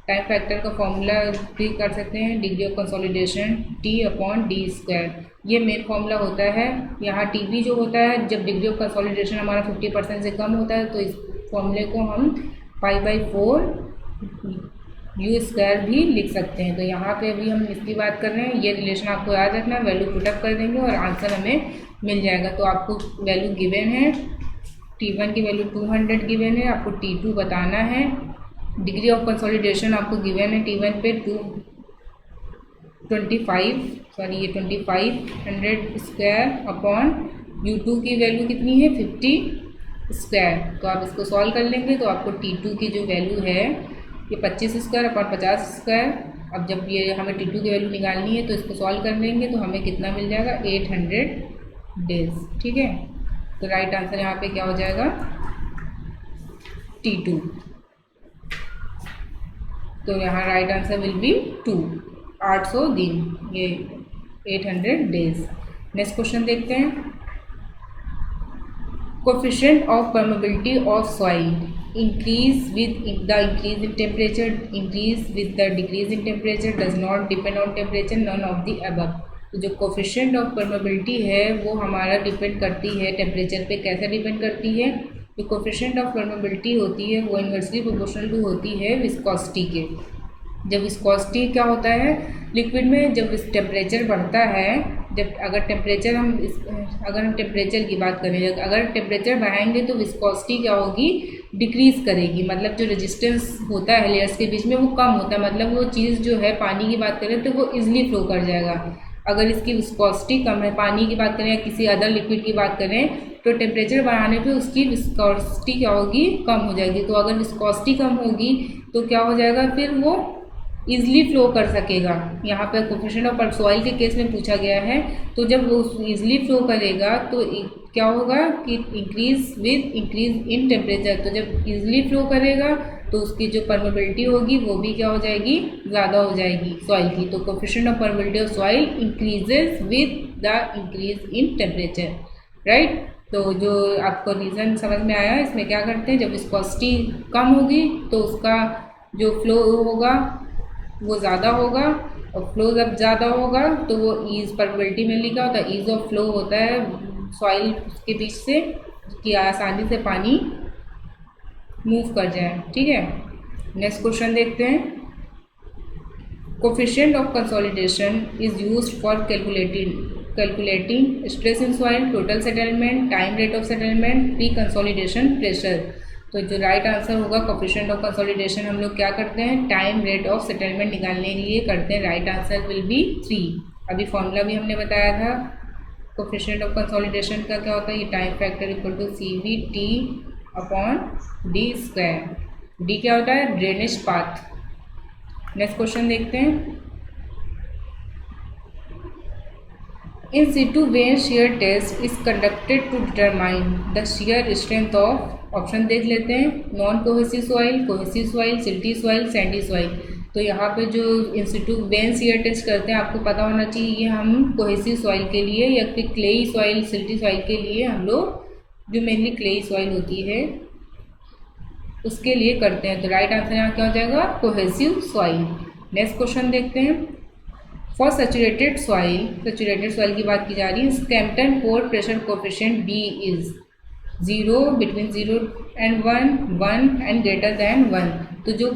टाइम फैक्टर का फॉर्मूला भी कर सकते हैं। डिग्री ऑफ कंसोलिडेशन T/D², ये मेन फॉर्मूला होता है। यहाँ TB जो होता है, जब डिग्री ऑफ कंसोलिडेशन हमारा 50% से कम होता है तो इस फॉर्मूले को हम π/4 U² भी लिख सकते हैं। तो यहाँ पे अभी हम इसकी बात कर रहे हैं। ये रिलेशन आपको याद रखना है, वैल्यू पुटअप कर देंगे और आंसर हमें मिल जाएगा। तो आपको वैल्यू गिवन है, T1 की वैल्यू 200 गिवन है, आपको T2 बताना है। डिग्री ऑफ कंसोलिडेशन आपको गिवन है T1 पे 2500² अपॉन U2 की वैल्यू कितनी है 50²। तो आप इसको सॉल्व कर लेंगे तो आपको T2 की जो वैल्यू है ये 25² अपॉन 50²। अब जब ये हमें T2 की वैल्यू निकालनी है तो इसको सॉल्व कर लेंगे तो हमें कितना मिल जाएगा 800 डेज। ठीक है, तो राइट आंसर यहाँ पे क्या हो जाएगा T2। तो यहाँ राइट आंसर विल बी 2, 800 दिन, ये 800 डेज। नेक्स्ट क्वेश्चन देखते हैं। Coefficient of permeability of soil increase with the increase in temperature, increase with the decrease in temperature, does not depend on temperature, none of the above। तो जो कोफिशिएंट ऑफ परमेबिलिटी है वो हमारा डिपेंड करती है टेम्परेचर पे। कैसे डिपेंड करती है? जो कोफिशिएंट ऑफ परमेबिलिटी होती है वो इन्वर्सली प्रोपोर्शनल टू होती है विस्कोसिटी के। जब विस्कोसिटी क्या होता है लिक्विड में, जब टेम्परेचर बढ़ता है, जब अगर हम टेम्परेचर की बात करें, अगर टेम्परेचर बढ़ाएंगे तो विस्कोसिटी क्या होगी डिक्रीज़ करेगी। मतलब जो रेजिस्टेंस होता है लेयर्स के बीच में वो कम होता है। मतलब वो चीज़ जो है पानी की बात करें तो वो इजीली फ्लो कर जाएगा। अगर इसकी विस्कोसिटी कम है, पानी की बात करें या किसी अदर लिक्विड की बात करें, तो टेम्परेचर बढ़ाने पे उसकी विस्कोसिटी क्या होगी कम हो जाएगी। तो अगर विस्कोसिटी कम होगी तो क्या हो जाएगा फिर वो ईज़िली फ्लो कर सकेगा। यहाँ पर कोफिशिएंट ऑफ सॉइल के केस में पूछा गया है। तो जब वो ईज़िली फ्लो करेगा तो क्या होगा कि इंक्रीज इन टेम्परेचर। तो जब ईज़िली फ्लो करेगा तो उसकी जो परमेबिलिटी होगी वो भी क्या हो जाएगी ज़्यादा हो जाएगी सॉइल की। तो coefficient of permeability of soil increases with the increase in temperature, right. तो जो आपको रीज़न समझ में आया, इसमें क्या करते हैं, जब विस्कोसिटी कम होगी तो उसका जो फ्लो होगा वो ज़्यादा होगा, और फ्लो जब ज़्यादा होगा तो वो ईज़ परमेबिलिटी में लिखा होता है, ईज़ ऑफ फ्लो होता है सॉइल के बीच से कि आसानी से पानी मूव कर जाए। ठीक है, नेक्स्ट क्वेश्चन देखते हैं। Coefficient of consolidation is used for calculating stress in soil, total settlement, time rate of settlement, pre consolidation pressure. तो जो राइट आंसर होगा कोफिशिएंट ऑफ कंसोलिडेशन हम लोग क्या करते हैं टाइम रेट ऑफ सेटलमेंट निकालने के लिए करते हैं। Right answer will be 3। अभी फॉर्मूला भी हमने बताया था कोफिशिएंट ऑफ कंसोलिडेशन का क्या होता है, ये time factor equal to CVT/D²। D क्या होता है ड्रेनेज पाथ। नेक्स्ट क्वेश्चन देखते हैं। In situ vane shear test is conducted to determine the shear strength of, option देख लेते हैं, non cohesive soil, cohesive soil, silty soil, sandy soil. तो यहाँ पे जो इंस्टीट्यूट वेन शेयर टेस्ट करते हैं आपको पता होना चाहिए, ये हम कोहेसिव सॉइल के लिए या फिर क्लेई सॉइल, सिल्टी सॉइल के लिए हम लोग जो मेनली क्लेई सॉइल होती है उसके लिए करते हैं। तो राइट आंसर यहाँ क्या हो जाएगा कोहेसिव सॉइल। नेक्स्ट क्वेश्चन देखते हैं। फॉर सैचुरेटेड सॉइल की बात की जा रही है। Skempton pore pressure coefficient B is 0, between 0 and 1, 1 and greater than 1। तो जो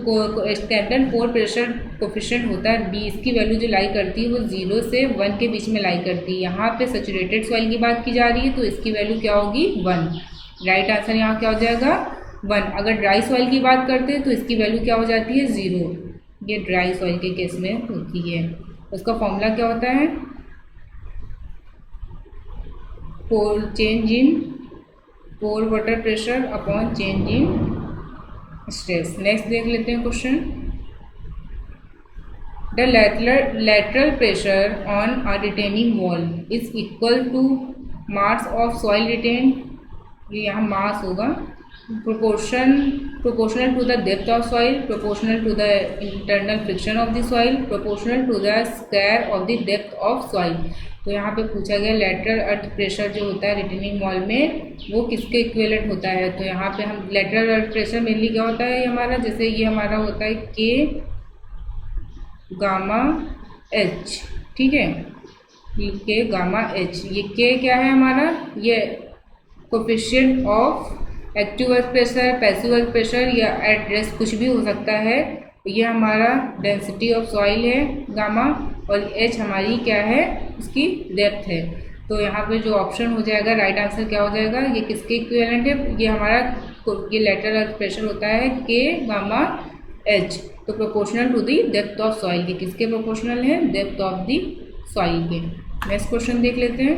स्कैम्पटन पोर प्रेशर कोफिशिएंट होता है B, इसकी वैल्यू जो लाई करती है वो 0 से 1 के बीच में लाई करती है। यहाँ पे सैचुरेटेड सॉइल की बात की जा रही है तो इसकी वैल्यू क्या होगी 1। राइट आंसर यहाँ क्या हो जाएगा 1। अगर ड्राई सॉइल की बात करते हैं तो इसकी वैल्यू क्या हो जाती है 0। ये ड्राई सॉइल के केस में होती है। उसका फॉर्मूला क्या होता है change in pore water pressure upon change in stress. Next देख लेते हैं question. The lateral pressure on a retaining wall is equal to mass of soil retained, ये यहाँ मास होगा, proportional to the depth of soil, proportional to the internal friction of the soil, proportional to the square of the depth of soil। तो यहाँ पे पूछा गया लेटरल अर्थ प्रेशर जो होता है रिटेनिंग वॉल में वो किसके इक्विवेलेंट होता है। तो यहाँ पे हम लेटरल अर्थ प्रेशर मेनली क्या होता है हमारा, जैसे ये हमारा होता है के गामा एच, ठीक है, के गामा एच। ये के क्या है हमारा, ये coefficient of active earth pressure, passive earth pressure या एट रेस्ट कुछ भी हो सकता है। ये हमारा डेंसिटी ऑफ सॉइल है गामा, और एच हमारी क्या है, उसकी डेप्थ है। तो यहाँ पे जो ऑप्शन हो जाएगा राइट आंसर क्या हो जाएगा, ये किसके इक्विवेलेंट है, ये हमारा ये लेटरल अर्थ प्रेशर होता है के गामा एच। तो proportional to the depth of soil के, किसके प्रोपोर्शनल है, डेप्थ ऑफ दी सॉइल के। नेक्स्ट क्वेश्चन देख लेते हैं।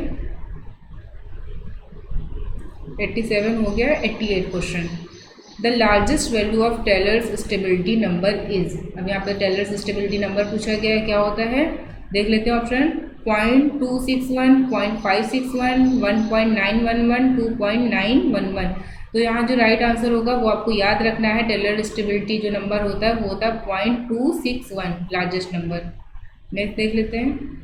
87 हो गया। 88 question. The largest value of Taylor's stability number is, अब यहाँ पर टेलर्स स्टेबिलिटी नंबर पूछा गया है, क्या होता है देख लेते हैं ऑप्शन। 0.261, 0.561, 1.911, 2.911। तो यहाँ जो राइट आंसर होगा वो आपको याद रखना है, टेलर स्टेबिलिटी जो नंबर होता है वो होता है 0.261 लार्जेस्ट नंबर। नेक्स्ट देख लेते हैं।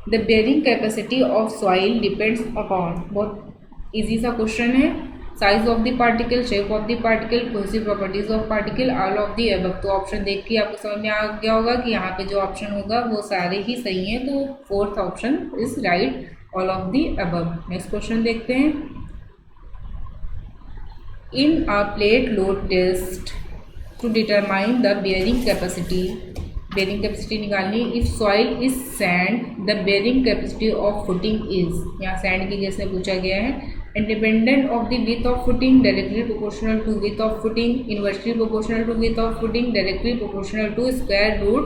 The bearing capacity of soil depends upon, बहुत इजी सा क्वेश्चन है। Size of the particle, shape of the particle, cohesive properties of particle, all of the above. तो ऑप्शन देख के आपको समझ में आ गया होगा कि यहाँ पे जो ऑप्शन होगा वो सारे ही सही हैं, तो fourth option is right, all of the above. Next question देखते हैं। In a plate load test to determine the bearing capacity निकालनी। If soil is sand, the bearing capacity of footing is, यहाँ sand की केस में पूछा गया है। Independent of the width of footing, directly proportional to width of footing, inversely proportional to width of footing, directly proportional to square root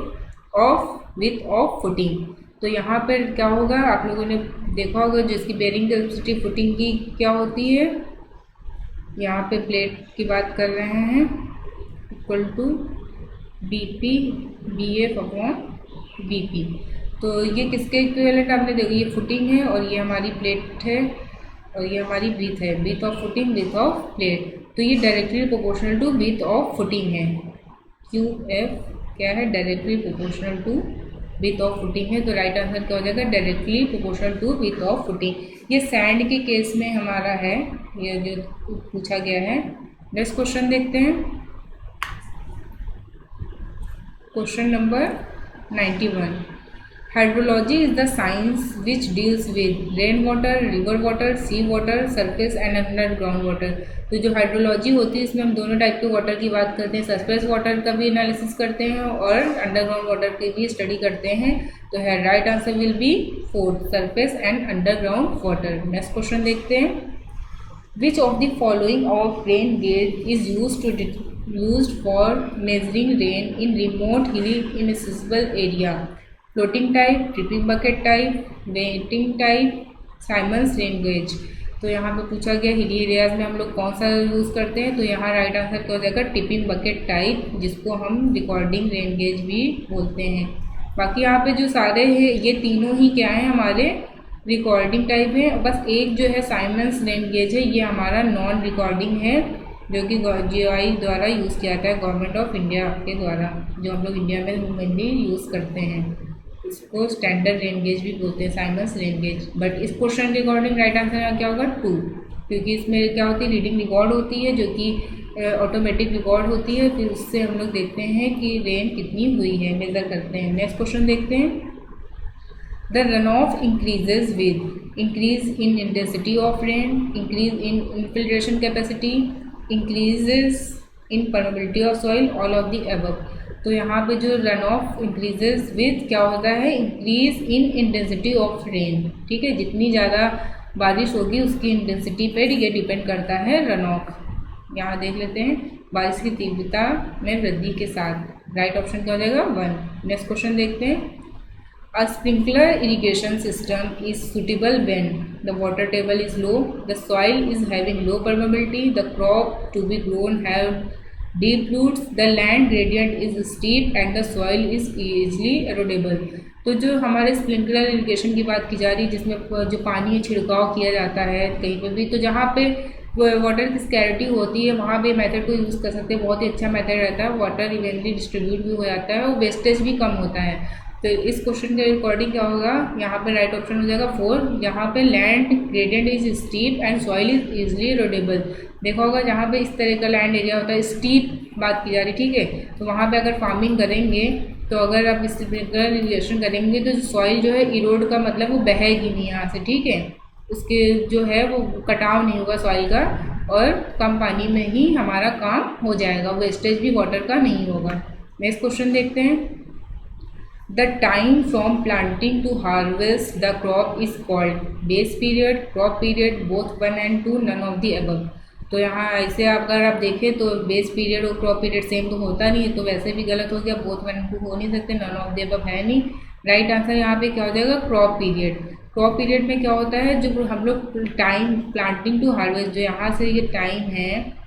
of width of footing। तो यहाँ पर क्या होगा, आप लोगों ने देखा होगा जिसकी बेयरिंग कैपेसिटी फुटिंग की क्या होती है, यहाँ पे प्लेट की बात कर रहे हैं, इक्वल टू BP BF अपॉन BP। तो ये किसके इक्विवेलेंट आपने देखो, ये फुटिंग है और ये हमारी प्लेट है और ये हमारी विथ है, width of footing width of plate. तो ये directly proportional to width of footing है। QF क्या है, directly proportional to width of footing है। तो राइट आंसर क्या हो जाएगा, directly proportional to width of footing. ये सैंड के केस में हमारा है, ये जो पूछा गया है। नेक्स्ट क्वेश्चन देखते हैं। Question number 91। Hydrology is the science which deals with rain water, river water, sea water, surface and underground water. तो जो हाइड्रोलॉजी होती है इसमें हम दोनों टाइप के वाटर की बात करते हैं, सरफेस वाटर का भी एनालिसिस करते हैं और अंडरग्राउंड वाटर की भी स्टडी करते हैं। तो है right answer will be 4, surface and underground water. Next question देखते हैं। Which of the following of rain gauge is used for measuring rain in remote hilly inaccessible area? Floating type, tripping bucket type, weighing type, Symons rain gauge. तो यहाँ पे पूछा गया हिली एरियाज में हम लोग कौन सा यूज़ करते हैं, तो यहाँ राइट आंसर क्या हो जाएगा, टिपिंग बकेट टाइप, जिसको हम रिकॉर्डिंग रेन गेज भी बोलते हैं। बाकी यहाँ पे जो सारे हैं ये तीनों ही क्या है, हमारे रिकॉर्डिंग टाइप है। बस एक जो है साइमन्स रेन गेज है, ये हमारा नॉन रिकॉर्डिंग है, जो कि GOI द्वारा यूज़ किया जाता है, गवर्नमेंट ऑफ इंडिया के द्वारा, जो हम लोग इंडिया में मेनली यूज़ करते हैं। इसको स्टैंडर्ड रेन गेज भी बोलते हैं, साइमन्स रेन गेज। बट इस क्वेश्चन के अकॉर्डिंग राइट आंसर क्या होगा, 2, क्योंकि इसमें क्या होती है, रीडिंग रिकॉर्ड होती है, जो कि ऑटोमेटिक रिकॉर्ड होती है, फिर उससे हम लोग देखते हैं कि रेन कितनी हुई है, मेजर करते हैं। नेक्स्ट क्वेश्चन देखते हैं। The run of increases with increase in intensity of rain, increase in infiltration capacity, increases in permeability of soil, all of the above. तो यहाँ पे जो रन ऑफ इंक्रीजेज विद क्या होता है, increase in intensity of rain, ठीक है, जितनी ज़्यादा बारिश होगी उसकी इंटेंसिटी पर ये डिपेंड करता है रन ऑफ। यहाँ देख लेते हैं, बारिश की तीव्रता में वृद्धि के साथ। राइट ऑप्शन क्या हो जाएगा, 1। नेक्स्ट क्वेश्चन देखते हैं। A sprinkler irrigation system is suitable when, the water table is low, the soil is having low permeability, the crop to be grown have deep roots, the land gradient is steep and the soil is easily erodible। तो जो हमारे स्प्रिंकलर इरिगेशन की बात की जा रही है, जिसमें जो पानी छिड़काव किया जाता है कहीं पे भी, तो जहाँ पे वाटर की स्कैरिटी होती है वहाँ पे मेथड को यूज़ कर सकते हैं। बहुत ही अच्छा मेथड रहता है, वाटर इवेंटली डिस्ट्रीब्यूट भी हो जाता है और वेस्टेज भी कम होता है। तो इस क्वेश्चन के अकॉर्डिंग क्या होगा, यहाँ पे राइट ऑप्शन हो जाएगा 4, जहाँ पे land gradient is steep and soil is easily erodible. देखा होगा जहाँ पे इस तरह का लैंड एरिया होता है, स्टीप बात की जा रही, ठीक है, तो वहाँ पे अगर फार्मिंग करेंगे तो अगर आप स्प्रिंकलर इरिगेशन करेंगे तो सॉइल जो है इरोड का मतलब वो बहेगी नहीं यहाँ से, ठीक है, उसके जो है वो कटाव नहीं होगा सॉइल का और कम पानी में ही हमारा काम हो जाएगा, वेस्टेज भी वाटर का नहीं होगा। नेक्स्ट क्वेश्चन देखते हैं। The time from planting to harvest the crop is called base period, crop period, both 1 and 2, none of the above. तो यहाँ ऐसे अगर आप देखें तो बेस पीरियड और क्रॉप पीरियड सेम तो होता नहीं है, तो वैसे भी गलत हो गया, बोथ 1 and 2 हो नहीं सकते, नन ऑफ द अबव है नहीं। राइट आंसर यहाँ पे क्या हो जाएगा, क्रॉप पीरियड। क्रॉप पीरियड में क्या होता है, जो हम लोग टाइम प्लांटिंग टू हार्वेस्ट, जो यहाँ से ये टाइम है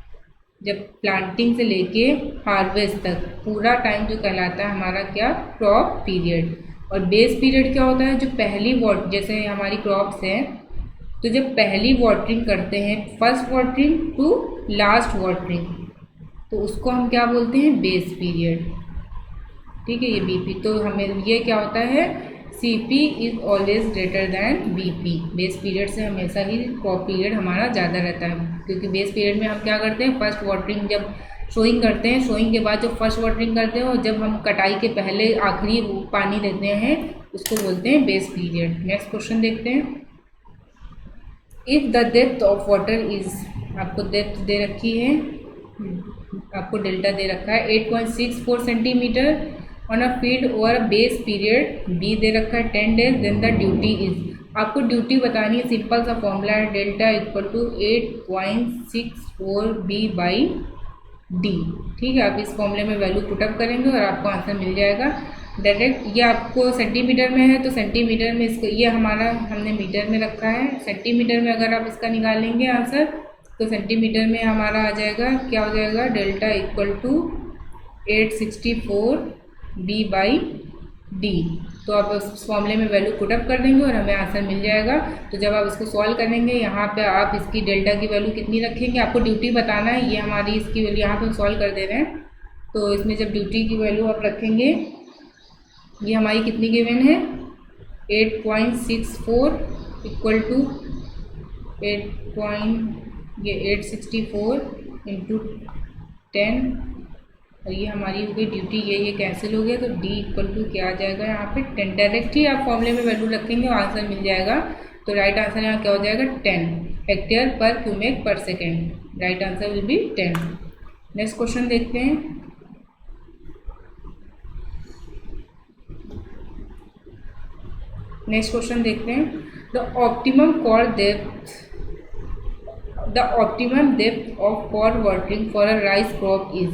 जब प्लांटिंग से लेके हार्वेस्ट तक पूरा टाइम जो कहलाता है हमारा क्या, क्रॉप पीरियड। और बेस पीरियड क्या होता है, जो पहली जैसे हमारी क्रॉप्स हैं तो जब पहली वाटरिंग करते हैं, first watering to last watering, तो उसको हम क्या बोलते हैं, बेस पीरियड, ठीक है, ये बीपी। तो हमें ये क्या होता है, CP is always greater than BP. Base period से हमेशा ही क्रॉप पीरियड हमारा ज़्यादा रहता है, क्योंकि बेस पीरियड में हम क्या करते हैं, फर्स्ट वाटरिंग जब शोइंग करते हैं, शोइंग के बाद जो फर्स्ट वाटरिंग करते हैं और जब हम कटाई के पहले आखिरी पानी देते हैं उसको बोलते हैं बेस पीरियड। नेक्स्ट क्वेश्चन देखते हैं। If the depth of water is, आपको डेप्थ दे रखी है, आपको डेल्टा दे रखा है 8.64 सेंटीमीटर ऑन अ फील्ड और बेस पीरियड बी दे रखा है 10 days, then the duty is, आपको ड्यूटी बतानी है। सिंपल सा फॉर्मूला है, delta equal to 8.64 B by D, ठीक है। आप इस फॉर्मूले में वैल्यू पुटअप करेंगे और आपको आंसर मिल जाएगा डायरेक्ट। ये आपको सेंटीमीटर में है तो सेंटीमीटर में इसको, ये हमारा हमने मीटर में रखा है, सेंटीमीटर में अगर आप इसका निकालेंगे आंसर तो सेंटीमीटर में हमारा आ जाएगा, क्या हो जाएगा, delta equal to 864 B by D. तो आप उस फॉर्मूले में वैल्यू पुटअप कर देंगे और हमें आंसर मिल जाएगा। तो जब आप इसको सॉल्व करेंगे, यहाँ पे आप इसकी डेल्टा की वैल्यू कितनी रखेंगे, आपको ड्यूटी बताना है, ये हमारी इसकी वैल्यू यहाँ पे सॉल्व कर दे रहे हैं। तो इसमें जब ड्यूटी की वैल्यू आप रखेंगे, ये हमारी कितनी गिवन है, 8.64 इक्वल टू 864 इंटू 10, और ये हमारी हो गई ड्यूटी, ये कैंसिल हो गया, तो डी इक्वल टू क्या आ जाएगा यहाँ पे 10। डायरेक्ट ही आप फॉर्मूले में वैल्यू रखेंगे और आंसर मिल जाएगा। तो राइट आंसर यहाँ क्या हो जाएगा, 10 hectare per cumec per second. Right answer will be 10। Next question देखते हैं। नेक्स्ट क्वेश्चन देखते हैं। The optimum depth of kor watering for a rice crop is,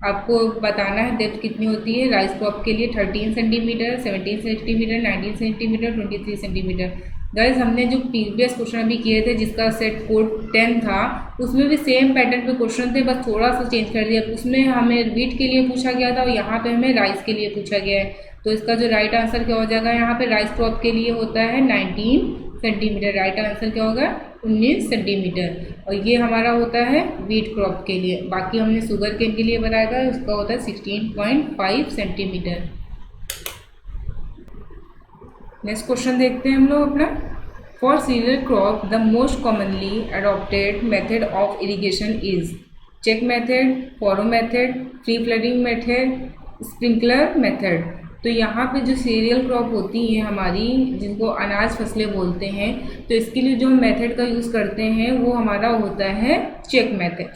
आपको बताना है डेप्थ कितनी होती है राइस क्रॉप के लिए, 13 centimetre, 17 centimetre, 19 centimetre, 23 centimetre. Guys हमने जो प्रीवियस क्वेश्चन अभी किए थे जिसका सेट कोड 10 था, उसमें भी सेम पैटर्न पे क्वेश्चन थे, बस थोड़ा सा चेंज कर दिया। उसमें हमें वीट के लिए पूछा गया था और यहाँ पे हमें राइस के लिए पूछा गया है। तो इसका जो राइट आंसर क्या हो जाएगा, यहाँ पे राइस क्रॉप के लिए होता है 19 सेंटीमीटर, राइट आंसर क्या होगा 19 सेंटीमीटर। और ये हमारा होता है वीट क्रॉप के लिए। बाकी हमने शुगर केन के लिए बताया था, उसका होता है 16.5 सेंटीमीटर। नेक्स्ट क्वेश्चन देखते हैं हम लोग अपना। For cereal crop the most commonly adopted method of irrigation is check method, furrow method, free flooding method, sprinkler method. तो यहाँ पे जो सीरियल क्रॉप होती है हमारी, जिनको अनाज फसलें बोलते हैं, तो इसके लिए जो मेथड का यूज़ करते हैं वो हमारा होता है चेक मेथड,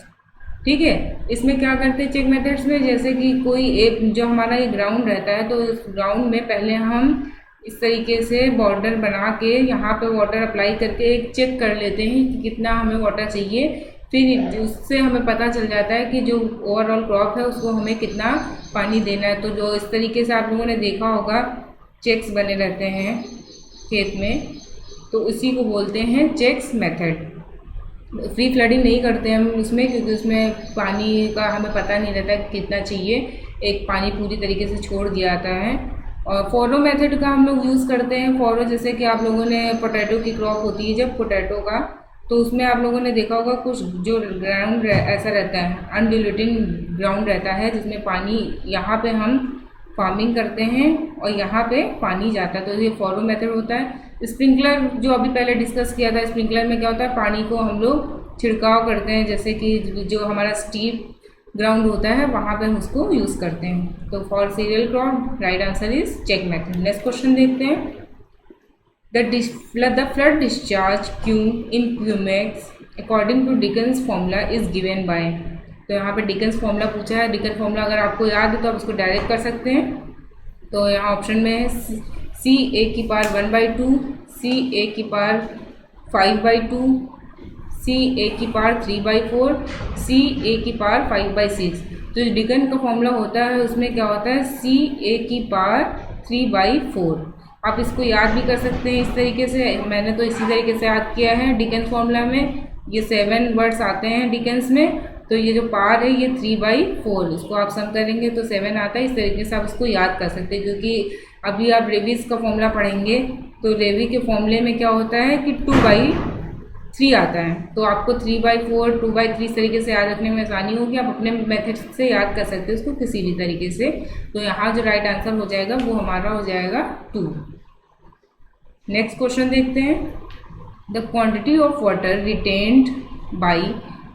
ठीक है। इसमें क्या करते हैं चेक मेथड्स में, जैसे कि कोई एक जो हमारा एक ग्राउंड रहता है, तो उस ग्राउंड में पहले हम इस तरीके से बॉर्डर बना के यहाँ पे वाटर अप्लाई करके एक चेक कर लेते हैं कि कितना हमें वाटर चाहिए। फिर उससे हमें पता चल जाता है कि जो ओवरऑल क्रॉप है उसको हमें कितना पानी देना है। तो जो इस तरीके से आप लोगों ने देखा होगा चेक्स बने रहते हैं खेत में, तो इसी को बोलते हैं चेक्स मेथड। फ्री फ्लडिंग नहीं करते हम उसमें, क्योंकि उसमें पानी का हमें पता नहीं रहता कितना चाहिए, एक पानी पूरी तरीके से छोड़ दिया जाता है। और फॉरो मेथड का हम लोग यूज़ करते हैं। फॉरो जैसे कि आप लोगों ने पोटैटो की क्रॉप होती है जब पोटैटो का, तो उसमें आप लोगों ने देखा होगा कुछ जो ग्राउंड ऐसा रहता है, अनडिल्यूटेड ग्राउंड रहता है, जिसमें पानी यहाँ पे हम फार्मिंग करते हैं और यहाँ पे पानी जाता है, तो ये फॉरो मेथड होता है। स्प्रिंकलर जो अभी पहले डिस्कस किया था, स्प्रिंकलर में क्या होता है, पानी को हम लोग छिड़काव करते हैं, जैसे कि जो हमारा स्टीप ग्राउंड होता है वहाँ पे हम उसको यूज़ करते हैं। तो for cereal crop right answer is check method. Next question देखते हैं। The flood discharge Q in Qmax according to Dickens formula is given by। तो यहाँ पे डिकन्स फॉर्मूला पूछा है। डिकन फॉर्मूला अगर आपको याद है तो आप उसको डायरेक्ट कर सकते हैं। तो यहाँ ऑप्शन में है सी ए की पावर 1/2, सी ए की पावर 5/2, सी ए की पावर 3/4, सी ए की पावर 5/6। तो जो डिकन का फॉर्मूला होता है उसमें क्या होता है, सी ए की पावर 3/4। आप इसको याद भी कर सकते हैं इस तरीके से, मैंने तो इसी तरीके से याद किया है। डिकन्स फॉर्मूला में ये 7 वर्ड्स आते हैं डिकन्स में, तो ये जो पावर है ये 3/4, उसको आप सम करेंगे तो 7 आता है। इस तरीके से आप उसको याद कर सकते हैं, क्योंकि अभी आप रेवीज का फॉर्मूला पढ़ेंगे तो रेवी के फॉर्मूले में क्या होता है कि 2/3 आता है, तो आपको 3/4, 2/3 इस तरीके से याद रखने में आसानी होगी। आप अपने मेथड से याद कर सकते हैं उसको किसी भी तरीके से। तो यहाँ जो राइट आंसर हो जाएगा वो हमारा हो जाएगा 2। नेक्स्ट क्वेश्चन देखते हैं। The quantity of water retained by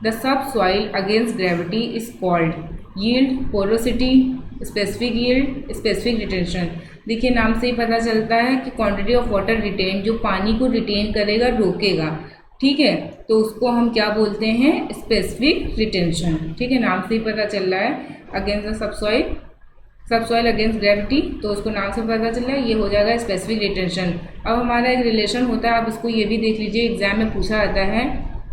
the sub soil against gravity is called yield, porosity, specific yield, specific retention. देखिए नाम से ही पता चलता है कि क्वांटिटी ऑफ वाटर रिटेन, जो पानी को रिटेन करेगा, रोकेगा, ठीक है, तो उसको हम क्या बोलते हैं, स्पेसिफिक रिटेंशन। ठीक है, नाम से ही पता चल रहा है। Against the subsoil against gravity, तो उसको नाम से पता चल रहा है, ये हो जाएगा स्पेसिफिक रिटेंशन। अब हमारा एक रिलेशन होता है, आप इसको ये भी देख लीजिए, एग्जाम में पूछा जाता है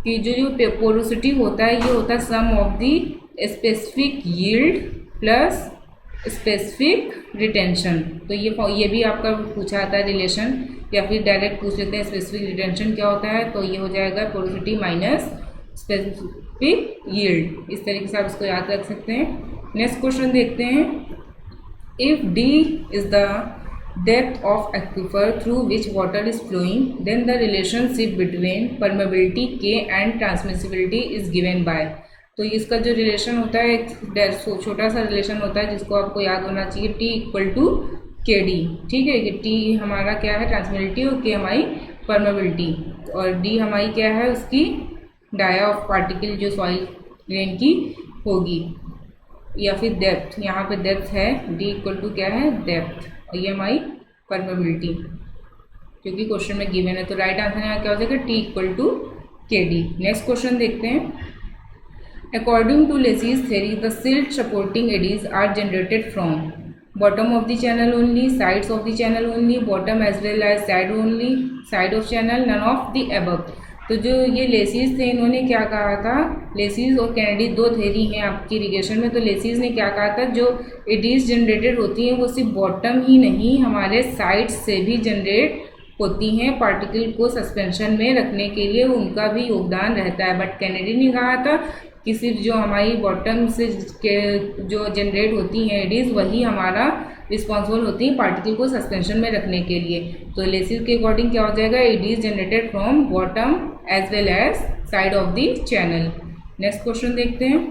कि जो पोरोसिटी होता है ये होता है sum of the specific yield plus specific retention. तो ये भी आपका पूछा आता है रिलेशन, या फिर डायरेक्ट पूछ लेते हैं स्पेसिफिक रिटेंशन क्या होता है, तो ये हो जाएगा पोरोसिटी माइनस स्पेसिफिक यील्ड। इस तरीके से आप इसको याद रख सकते हैं। नेक्स्ट क्वेश्चन देखते हैं। If D is the depth of aquifer through which water is flowing, then the relationship between permeability K and transmissibility is given by. तो इसका जो रिलेशन होता है एक छोटा सा रिलेशन होता है जिसको आपको याद होना चाहिए, T इक्वल टू के डी। ठीक है, कि T हमारा क्या है, ट्रांसमिसिबिलिटी, और K हमारी परमेबिलिटी, और D हमारी क्या है, उसकी डाया ऑफ पार्टिकल जो सॉइल ग्रेन की होगी, या फिर डेप्थ। यहाँ पे डेप्थ है, D इक्वल टू क्या है, डेप्थ, और ये हमारी परमेबिलिटी, क्योंकि क्वेश्चन में गिवन है। तो राइट आंसर यहाँ क्या हो जाएगा, T इक्वल टू के डी। नेक्स्ट क्वेश्चन देखते हैं। According to Lacy's theory, the silt supporting eddies are generated from bottom of the channel only, sides of the channel only, bottom as well as side only, side of channel, none of the above। तो जो ये लेसीज थे, इन्होंने क्या कहा था, लेसीज और कैनेडी दो थेरी हैं आपकी इरिगेशन में। तो लेसीज ने क्या कहा था, जो एडीज जनरेटेड होती हैं वो सिर्फ बॉटम ही नहीं, हमारे साइड से भी जनरेट होती हैं। पार्टिकल को सस्पेंशन में रखने के लिए उनका भी योगदान रहता है। बट कैनेडी ने कहा था कि सिर्फ जो हमारी बॉटम से जो जनरेट होती हैं एडीज, वही हमारा रिस्पॉन्सिबल होती है पार्टिकल को सस्पेंशन में रखने के लिए। तो लेसिस के अकॉर्डिंग क्या हो जाएगा, eddies generated from bottom as well as side of the channel. Next question देखते हैं।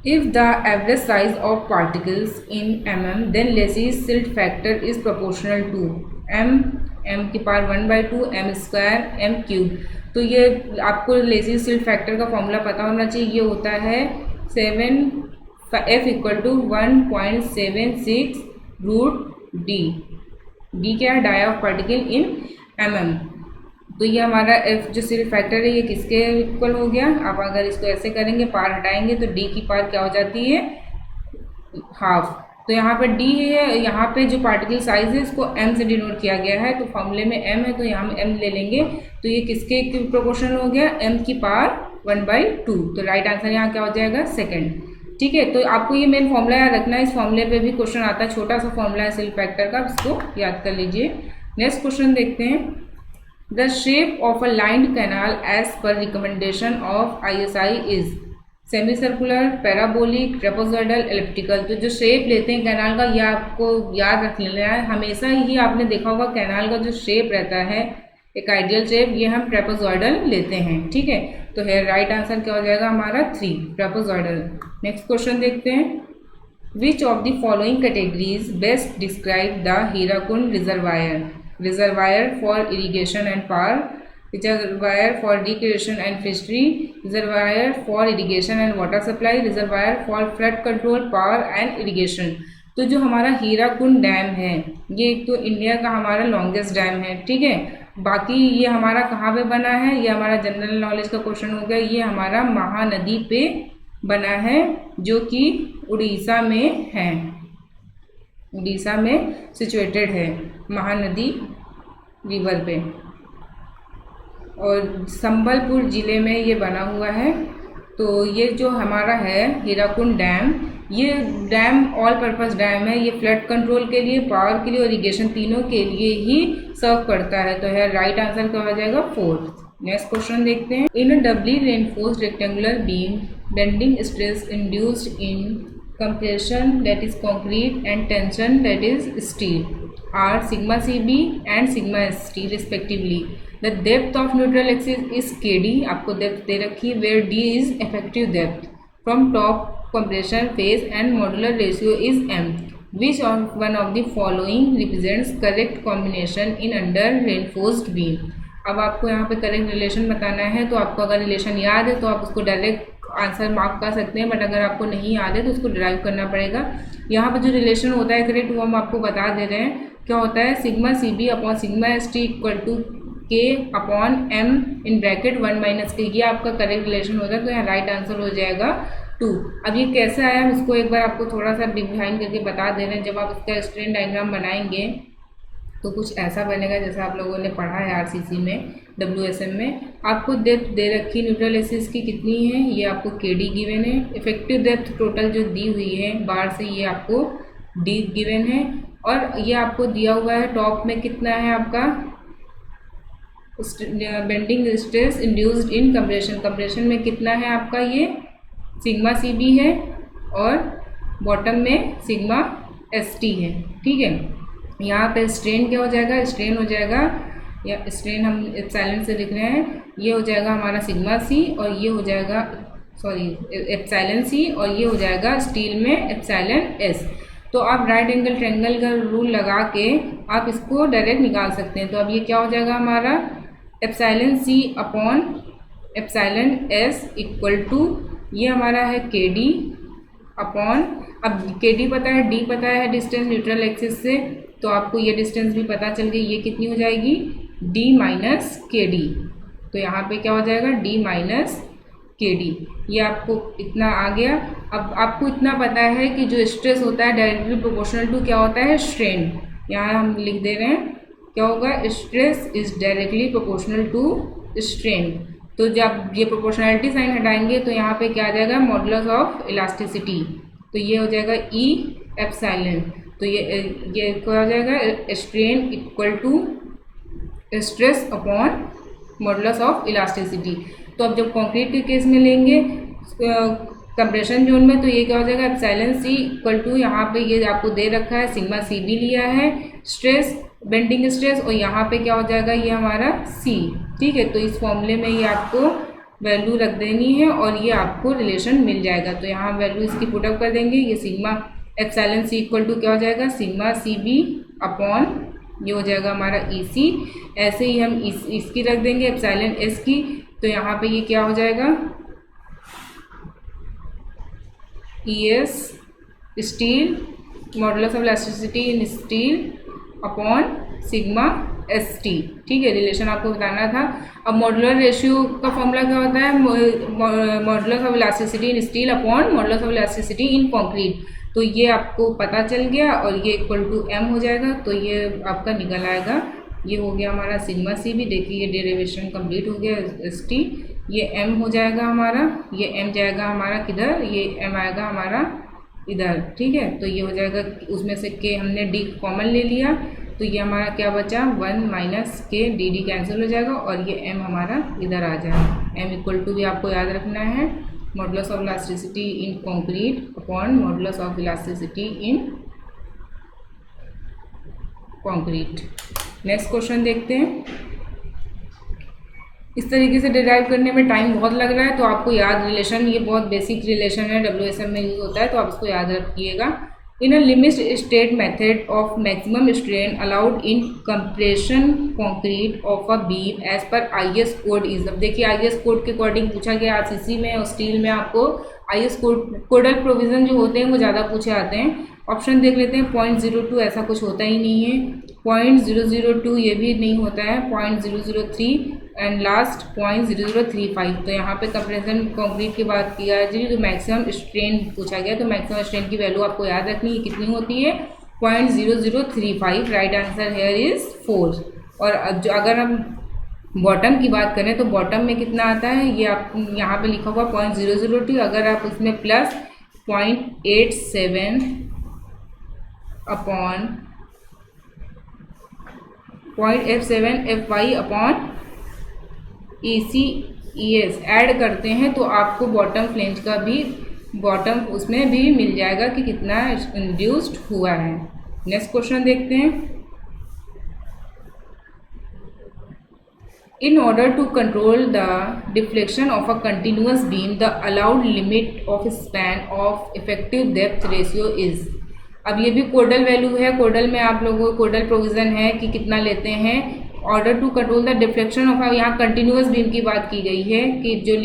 If the average size of particles in mm, then Lacy's silt factor is proportional to m की power 1/2 m square m cube. तो ये आपको लेसी सिल्ट फैक्टर का फॉर्मूला पता होना चाहिए। ये होता है 7f equal to 1.76 root D. D क्या है, dia of particle in mm। तो ये हमारा एफ जो सिल्ट फैक्टर है ये किसके इक्वल हो गया। आप अगर इसको ऐसे करेंगे, पार हटाएंगे, तो डी की पार क्या हो जाती है, हाफ। तो यहाँ पे डी है, यहाँ पे जो पार्टिकल साइज है इसको m से डिनोट किया गया है, तो फॉर्मूले में m है तो यहाँ हम m ले लेंगे। तो ये किसके प्रोपोर्शनल हो गया, m की पावर 1/2। तो राइट आंसर यहाँ क्या हो जाएगा, सेकंड। ठीक है, तो आपको ये मेन फॉर्मूला याद रखना है। इस फॉर्मूले पे भी क्वेश्चन आता है, छोटा सा फॉर्मूला है सिल्ट फैक्टर का, इसको याद कर लीजिए। नेक्स्ट क्वेश्चन देखते हैं। The shape of a lined canal as per recommendation of ISI is semi circular, parabolic, trapezoidal, elliptical. तो जो शेप लेते हैं कैनाल का, ये आपको याद रख लेना है। हमेशा ही आपने देखा होगा कैनाल का जो शेप रहता है, एक आइडियल शेप, ये हम ट्रेपेजॉइडल लेते हैं, ठीक है। तो है राइट आंसर क्या हो जाएगा हमारा 3, ट्रेपेजॉइडल। नेक्स्ट क्वेश्चन देखते हैं। Which of the following categories best describe the Hirakud reservoir? Reservoir for irrigation and power, reservoir for recreation and fishery, reservoir for irrigation and water supply, reservoir for flood control, power and irrigation। तो जो हमारा हीराकुंड डैम है, ये एक तो इंडिया का हमारा लॉन्गेस्ट डैम है, ठीक है। बाकी ये हमारा कहाँ पे बना है, ये हमारा जनरल नॉलेज का क्वेश्चन हो गया। ये हमारा महानदी पे बना है, जो कि उड़ीसा में है, उड़ीसा में सिचुएटेड है, महानदी रिवर पे, और संबलपुर ज़िले में ये बना हुआ है। तो ये जो हमारा है हीराकुंड डैम, ये डैम ऑल पर्पस डैम है। ये फ्लड कंट्रोल के लिए, पावर के लिए और इरिगेशन तीनों के लिए ही सर्व करता है। तो है राइट आंसर क्या हो जाएगा 4। नेक्स्ट क्वेश्चन देखते हैं। In a doubly reinforced rectangular beam, bending stress induced in compression, that is concrete, and tension, that is steel, are sigma CB and sigma ST respectively. The depth of neutral axis is KD, आपको डेप्थ दे रखी है, where D is effective depth from top compression phase and modular ratio is M. Which of one of the following represents correct combination in under reinforced beam? अब आपको यहाँ पे करेक्ट रिलेशन बताना है। तो आपको अगर रिलेशन याद है तो आप उसको डायरेक्ट आंसर मार्क कर सकते हैं, बट अगर आपको नहीं याद है तो उसको डिराइव करना पड़ेगा। यहाँ पर जो रिलेशन होता है करेक्ट, वो हम आपको बता दे रहे हैं। क्या होता है, sigma CB upon sigma ST equal to K upon M in bracket 1 - K, ये आपका करेक्ट रिलेशन होता है। तो यहाँ राइट आंसर हो जाएगा 2। अब ये कैसे आया, इसको एक बार आपको थोड़ा सा डिफाइन करके बता दे रहे हैं। जब आप इसका स्ट्रेन डायग्राम बनाएंगे तो कुछ ऐसा बनेगा जैसा आप लोगों ने पढ़ा है RCC में, WSM में। आपको डेप्थ दे रखी न्यूट्रल एक्सिस की कितनी है, ये आपको KD गिवन है। इफेक्टिव डेप्थ टोटल जो दी हुई है बार से, ये आपको D गिवन है। और ये आपको दिया हुआ है टॉप में कितना है आपका बेंडिंग स्ट्रेस इंड्यूस्ड इन कंप्रेशन, कंप्रेशन में कितना है आपका, ये सिग्मा CB है, और बॉटम में सिग्मा ST है, ठीक है। यहाँ पे स्ट्रेन क्या हो जाएगा, स्ट्रेन हो जाएगा, या स्ट्रेन हम एप्सिलॉन से लिख रहे हैं, ये हो जाएगा हमारा सिग्मा C, और ये हो जाएगा एप्सिलॉन C, और ये हो जाएगा स्टील में एप्सिलॉन S। तो आप राइट एंगल ट्रायंगल का रूल लगा के आप इसको डायरेक्ट निकाल सकते हैं। तो अब ये क्या हो जाएगा हमारा epsilon C upon epsilon S equal to, ये हमारा है KD अपॉन, अब KD पता है, D पता है डिस्टेंस न्यूट्रल एक्सिस से, तो आपको ये डिस्टेंस भी पता चल गई। ये कितनी हो जाएगी, D माइनस KD। तो यहाँ पे क्या हो जाएगा, D माइनस KD। ये आपको इतना आ गया। अब आपको इतना पता है कि जो स्ट्रेस होता है डायरेक्टली प्रोपोर्शनल टू क्या होता है, स्ट्रेन। यहाँ हम लिख दे रहे हैं क्या होगा, stress is directly proportional to strain. तो जब ये प्रोपोर्शनलिटी साइन हटाएंगे तो यहाँ पे क्या आ जाएगा, मॉडुलस ऑफ इलास्टिसिटी। तो ये हो जाएगा E एप्सिलॉन। तो ये क्या हो जाएगा, strain equal to stress upon modulus of elasticity. तो अब जब कंक्रीट के केस में लेंगे कंप्रेशन जोन में, तो ये क्या हो जाएगा, एप्सिलॉन C इक्वल टू, यहाँ पे ये आपको दे रखा है सिग्मा CB लिया है स्ट्रेस, बेंडिंग स्ट्रेस, और यहाँ पे क्या हो जाएगा, ये हमारा C, ठीक है। तो इस फॉर्मूले में ये आपको वैल्यू रख देनी है और ये आपको रिलेशन मिल जाएगा। तो यहाँ वैल्यू इसकी पुटअप कर देंगे। ये sigma epsilon C equal to क्या हो जाएगा, सिग्मा CB अपॉन, ये हो जाएगा हमारा EC। ऐसे ही हम इसकी रख देंगे एप्सिलॉन S की। तो यहाँ पे ये क्या हो जाएगा, ES steel, modulus of elasticity in steel upon sigma ST, ठीक है। रिलेशन आपको बताना था। अब मॉडुलर रेशियो का फॉर्मूला क्या होता है, modulus of elasticity in steel upon modulus of elasticity in concrete. तो ये आपको पता चल गया और ये इक्वल टू M हो जाएगा। तो ये आपका निकल आएगा, ये हो गया हमारा सिग्मा CB। देखिए ये डेरिवेशन कंप्लीट हो गया ST। ये M हो जाएगा हमारा, ये M जाएगा हमारा किधर, ये M आएगा हमारा इधर, ठीक है। तो ये हो जाएगा, उसमें से K हमने D कॉमन ले लिया, तो ये हमारा क्या बचा, 1 माइनस के डी कैंसिल हो जाएगा और ये m हमारा इधर आ जाएगा। m इक्वल टू भी आपको याद रखना है modulus of elasticity in concrete upon modulus of elasticity in concrete. Next question देखते हैं। इस तरीके से डिराइव करने में टाइम बहुत लग रहा है, तो आपको याद रिलेशन, ये बहुत बेसिक रिलेशन है, WSM में यूज होता है, तो आप इसको याद रखिएगा। In a limit state method of maximum strain allowed in compression concrete of a beam as per IS code is. अब देखिए IS कोड के अकॉर्डिंग पूछा गया, RCC में और स्टील में आपको IS कोडल प्रोविजन जो होते हैं वो ज़्यादा पूछे आते हैं। ऑप्शन देख लेते हैं। 0.02 ऐसा कुछ होता ही नहीं है, 0.002 ये भी नहीं होता है, 0.003 एंड लास्ट 0.0035। तो यहाँ पे कंप्रेशन कंक्रीट की बात किया जाए तो मैक्सिमम स्ट्रेन पूछा गया, तो मैक्सिमम स्ट्रेन की वैल्यू आपको याद रखनी है कितनी होती है, 0.0035। Right answer here is 4। और अब जो अगर हम बॉटम की बात करें तो बॉटम में कितना आता है, ये आप यहाँ पे लिखा हुआ 0.002, अगर आप उसमें plus 0.87 upon 0.87 FY upon ECES add करते हैं तो आपको बॉटम फ्लेंज का भी बॉटम उसमें भी मिल जाएगा कि कितना इंड्यूस्ड हुआ है। नेक्स्ट क्वेश्चन देखते हैं। In order to control the deflection of a continuous beam, the allowed limit of span of effective depth ratio is। अब ये भी कोडल वैल्यू है, कोडल में आप लोगों को कोडल प्रोविज़न है कि कितना लेते हैं। Order to control the deflection of, यहाँ कंटिन्यूस बीम की बात की गई है कि जो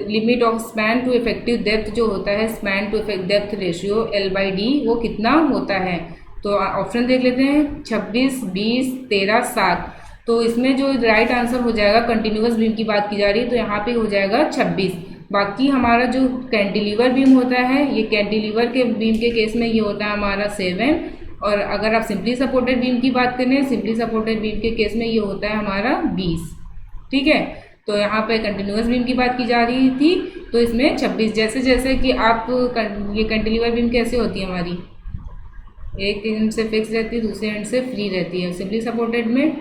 limit of span to effective depth जो होता है, span to effect depth ratio L/D वो कितना होता है। तो ऑप्शन देख लेते हैं 26, 20, 13, 7। तो इसमें जो राइट आंसर हो जाएगा, कंटिन्यूस बीम की बात की जा रही है तो यहाँ पे हो जाएगा 26। बाकी हमारा जो कैंटिलीवर बीम होता है, ये कैंटिलीवर के बीम के केस में ये होता है हमारा 7। और अगर आप सिंपली सपोर्टेड बीम की बात करें, सिंपली सपोर्टेड बीम के केस में ये होता है हमारा 20। ठीक है, तो यहाँ पे कंटिन्यूस बीम की बात की जा रही थी तो इसमें 26। जैसे जैसे कि आप ये कैंटिलीवर बीम कैसे होती है हमारी, एक एंड से फिक्स रहती है, दूसरे एंड से फ्री रहती है। सिंपली सपोर्टेड में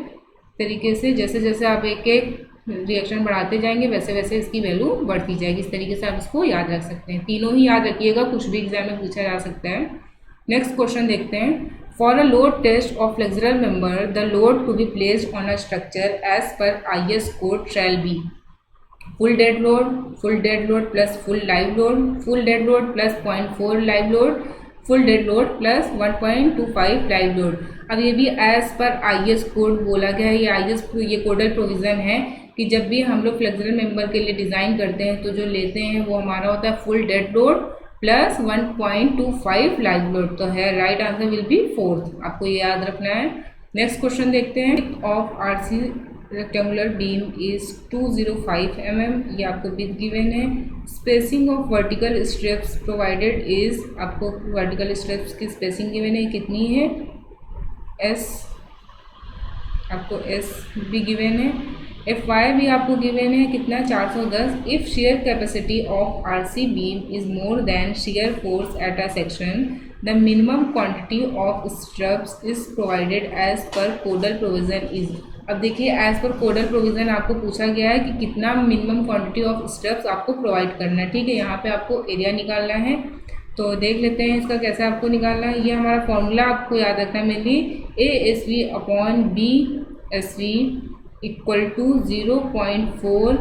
तरीके से जैसे जैसे आप एक एक रिएक्शन बढ़ाते जाएंगे वैसे वैसे इसकी वैल्यू बढ़ती जाएगी। इस तरीके से आप इसको याद रख सकते हैं। तीनों ही याद रखिएगा, कुछ भी एग्जाम में पूछा जा सकता है। नेक्स्ट क्वेश्चन देखते हैं। For a load test of flexural member, the load to be placed on a structure as per IS code shall be full dead load plus full live load, full dead load plus 0.4 live load, full dead load plus 1.25 live load. अब ये भी एज पर IS कोड बोला गया है। ये कोडल प्रोविज़न है कि जब भी हम लोग फ्लेक्सुरल मेंबर के लिए डिज़ाइन करते हैं तो जो लेते हैं वो हमारा होता है full dead load plus 1.25 live load. तो है right answer will B 4th, आपको ये याद रखना है। नेक्स्ट क्वेश्चन देखते हैं। Of RC rectangular beam is 205 mm, ये आपको विद गिवन है। Spacing of vertical strips provided is, आपको वर्टिकल स्ट्रिप्स की स्पेसिंग गिवन है कितनी है, S, आपको S भी गिवन है। FY भी आपको गिवन है कितना, 410। If shear capacity of RC beam is more than shear force at a section, the minimum quantity of stirrups is provided as per codal provision is. अब देखिए एज पर कोडल प्रोविज़न आपको पूछा गया है कि कितना मिनिमम क्वांटिटी ऑफ स्ट्रप्स आपको प्रोवाइड करना है। ठीक है, यहाँ पे आपको एरिया निकालना है, तो देख लेते हैं इसका कैसे आपको निकालना है। ये हमारा फॉर्मूला आपको याद रखना है mainly, ASV upon BSV equal to 0.4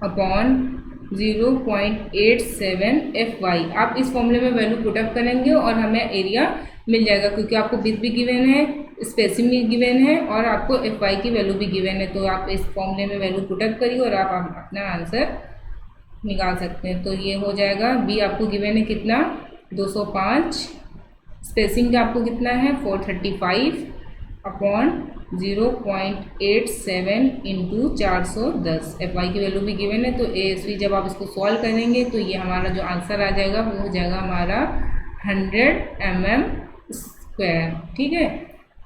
upon 0.87 FY। आप इस फॉर्मूले में वैल्यू पुटअप करेंगे और हमें एरिया मिल जाएगा, क्योंकि आपको विड्थ भी गिवन है, स्पेसिंग भी गिवन है और आपको FY की वैल्यू भी गिवन है। तो आप इस फॉर्मूले में वैल्यू पुटअप करिए और आप अपना आंसर निकाल सकते हैं। तो ये हो जाएगा, B आपको गिवन है कितना, 205, स्पेसिंग का आपको कितना है 435 अपॉन 0.87 इंटू 410। FY की वैल्यू भी गिवन है। तो ASV जब आप इसको सॉल्व करेंगे तो ये हमारा जो आंसर आ जाएगा वो हो जाएगा हमारा 100 mm²। ठीक है,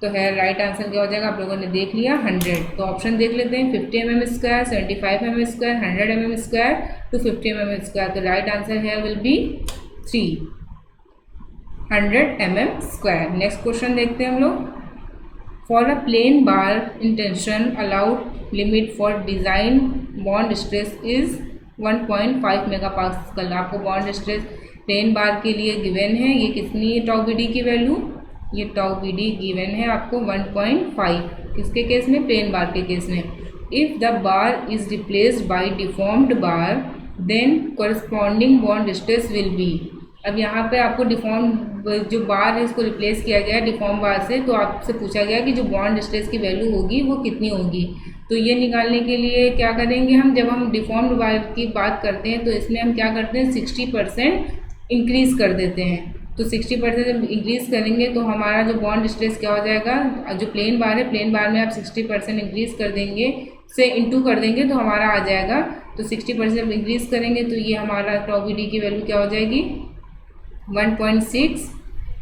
तो है राइट आंसर क्या हो जाएगा, आप लोगों ने देख लिया 100। तो ऑप्शन देख लेते हैं 50 mm², 75 mm², 100 mm² to 50 mm²। तो राइट आंसर है will be 3, 100 mm²। Next question देखते हैं हम लोग। For a plane bar intention allowed limit for design bond stress is 1.5 megapascal. आपको बॉन्ड स्ट्रेस प्लेन बार के लिए गिवन है। ये कितनी है टाउ बी डी की वैल्यू? ये टाउ बी डी गिवन है आपको 1.5। किसके केस में? प्लेन बार के केस में। If the bar is replaced by deformed bar then corresponding bond stress will be. अब यहाँ पे आपको डिफॉर्म जो बार है इसको रिप्लेस किया गया डिफॉर्म बार से, तो आपसे पूछा गया कि जो बॉन्ड स्ट्रेस की वैल्यू होगी वो कितनी होगी। तो ये निकालने के लिए क्या करेंगे हम, जब हम डिफॉर्म्ड बार की बात करते हैं तो इसमें हम क्या करते हैं 60% इंक्रीज़ कर देते हैं। तो 60% जब इंक्रीज़ करेंगे तो हमारा जो बॉन्ड स्ट्रेस क्या हो जाएगा, जो प्लेन बार है प्लेन बार में आप 60% इंक्रीज़ कर देंगे से इंटू कर देंगे तो हमारा आ जाएगा। तो 60% जब इंक्रीज़ करेंगे तो ये हमारा टाउ बी डी की वैल्यू क्या हो जाएगी 1.6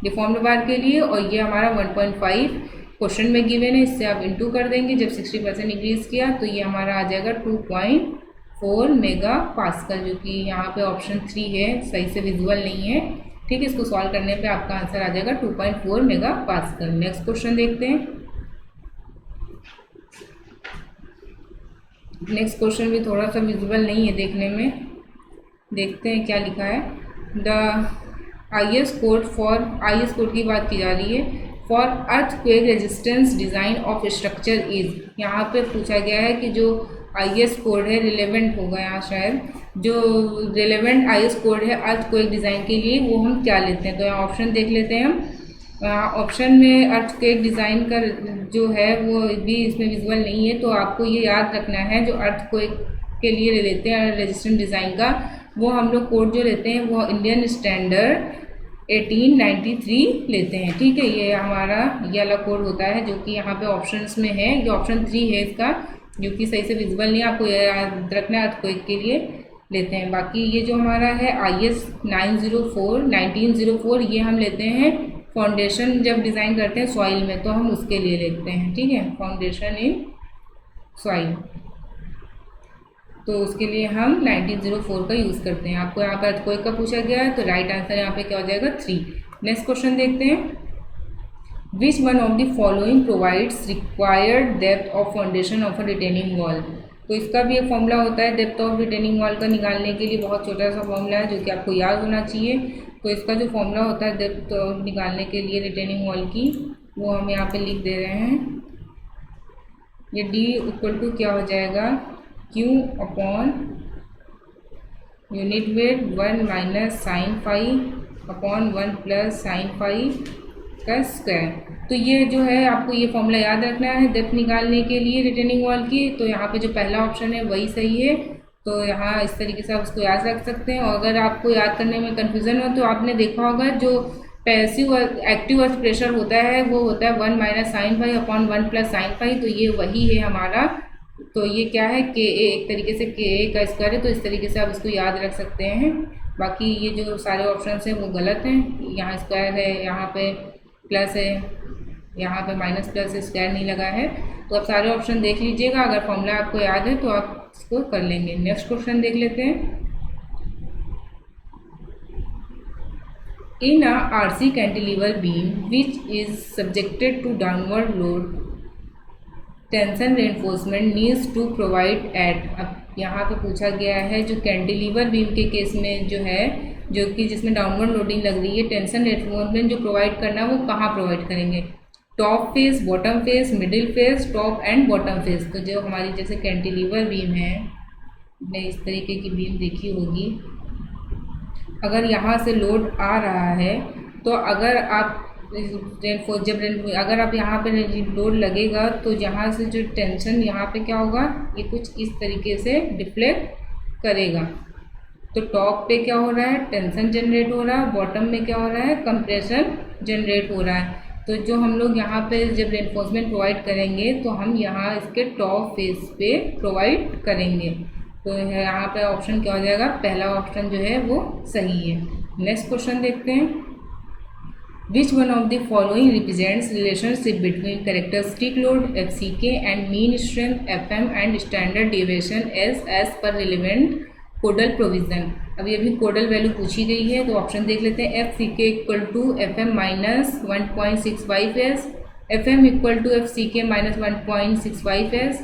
डिफॉर्म्ड बार के लिए, और ये हमारा 1.5 क्वेश्चन में गिवन है। इससे आप इंटू कर देंगे जब 60% इंक्रीज़ किया तो ये हमारा आ जाएगा 2.4 मेगा पास्कल, जो कि यहाँ पे ऑप्शन 3 है, सही से विजुअल नहीं है। ठीक है, इसको सॉल्व करने पे आपका आंसर आ जाएगा 2.4 मेगा पास्कल। नेक्स्ट क्वेश्चन देखते हैं। नेक्स्ट क्वेश्चन भी थोड़ा सा विजुअल नहीं है देखने में, देखते हैं क्या लिखा है। द IS कोड की बात की जा रही है। For earthquake resistance design of structure is. यहाँ पे पूछा गया है कि जो IS कोड है रिलेवेंट होगा यहाँ शायद, जो रिलेवेंट IS कोड है अर्थक्वेक डिज़ाइन के लिए वो हम क्या लेते हैं। तो यहाँ ऑप्शन देख लेते हैं हम। ऑप्शन में अर्थक्वेक डिज़ाइन का जो है वो भी इसमें विजुअल नहीं है, तो आपको ये याद रखना है जो अर्थक्वेक के लिए लेते हैं रेजिस्टेंस डिज़ाइन का, वो हम लोग कोड जो लेते हैं वो इंडियन स्टैंडर्ड 1893 लेते हैं। ठीक है, ये हमारा ये वाला कोड होता है जो कि यहाँ पे ऑप्शंस में है। ये ऑप्शन 3 है इसका, जो कि सही से विजुअल नहीं है, आपको याद रखना है अर्थक्वेक के लिए लेते हैं। बाकी ये जो हमारा है IS 1904 ये हम लेते हैं फाउंडेशन जब डिज़ाइन करते हैं सॉइल में, तो हम उसके लिए लेते हैं। ठीक है, फाउंडेशन इन सॉइल, तो उसके लिए हम 1904 का यूज़ करते हैं। आपको यहाँ पर अर्थक्वेक का पूछा गया है, तो राइट आंसर यहाँ पे क्या हो जाएगा 3। नेक्स्ट क्वेश्चन देखते हैं। Which one of the following provides required depth of foundation of a retaining wall. तो इसका भी एक फॉर्मूला होता है डेप्थ ऑफ रिटेनिंग वॉल का निकालने के लिए, बहुत छोटा सा फॉर्मूला है जो कि आपको याद होना चाहिए। तो इसका जो फॉर्मूला होता है डेप्थ निकालने के लिए रिटेनिंग वॉल की, वो हम यहाँ पे लिख दे रहे हैं। ये D इक्वल टू क्या हो जाएगा Q अपॉन unit weight 1 minus sine five upon 1 plus sine five का स्क्वायर। तो ये जो है आपको ये फॉर्मूला याद रखना है डेप्थ निकालने के लिए रिटेनिंग वॉल की। तो यहाँ पे जो पहला ऑप्शन है वही सही है, तो यहाँ इस तरीके से आप उसको याद रख सकते हैं। और अगर आपको याद करने में कन्फ्यूज़न हो तो आपने देखा होगा जो पैसिव एक्टिव अर्थ प्रेशर होता है वो होता है 1 minus sine five upon 1 plus sine five, तो ये वही है हमारा। तो ये क्या है KA, एक तरीके से KA का स्क्वायर है, तो इस तरीके से आप इसको याद रख सकते हैं। बाकी ये जो सारे ऑप्शन हैं वो गलत हैं। यहाँ स्क्वायर है, यहाँ पे प्लस है, यहाँ पे माइनस प्लस है, स्क्वायर नहीं लगा है। तो आप सारे ऑप्शन देख लीजिएगा, अगर फॉर्मूला आपको याद है तो आप इसको कर लेंगे। नेक्स्ट क्वेश्चन देख लेते हैं। In a RC cantilever beam which is subjected to downward load, tension reinforcement needs to provide at. अब यहाँ पे पूछा गया है जो कैंटिलीवर बीम के केस में जो है, जो कि जिसमें डाउनवर्ड लोडिंग लग रही है, टेंशन रेनफोर्समेंट जो प्रोवाइड करना है वो कहाँ प्रोवाइड करेंगे, top face, bottom face, middle face, top and bottom face. तो जो हमारी जैसे कैंटिलीवर बीम है, आपने इस तरीके की बीम देखी होगी, अगर यहाँ से लोड आ रहा है तो अगर आप अगर आप यहाँ पे लोड लगेगा तो यहाँ से जो टेंशन यहाँ पे क्या होगा, ये कुछ इस तरीके से डिफ्लेक्ट करेगा। तो टॉप पे क्या हो रहा है, टेंशन जनरेट हो रहा है, बॉटम में क्या हो रहा है, कंप्रेशन जनरेट हो रहा है। तो जो हम लोग यहाँ पे जब रेनफोर्समेंट प्रोवाइड करेंगे तो हम यहाँ इसके टॉप फेस पे प्रोवाइड करेंगे। तो यहाँ पे ऑप्शन क्या हो जाएगा, पहला ऑप्शन जो है वो सही है। नेक्स्ट क्वेश्चन देखते हैं। Which one of the following represents relationship between characteristic load FCK and mean strength FM and standard deviation as per relevant codal provision. अभी अभी कोडल वैल्यू पूछी गई है, तो ऑप्शन देख लेते हैं। FCK equal to FM minus 1.65S, F M equal to F C K minus 1.65s,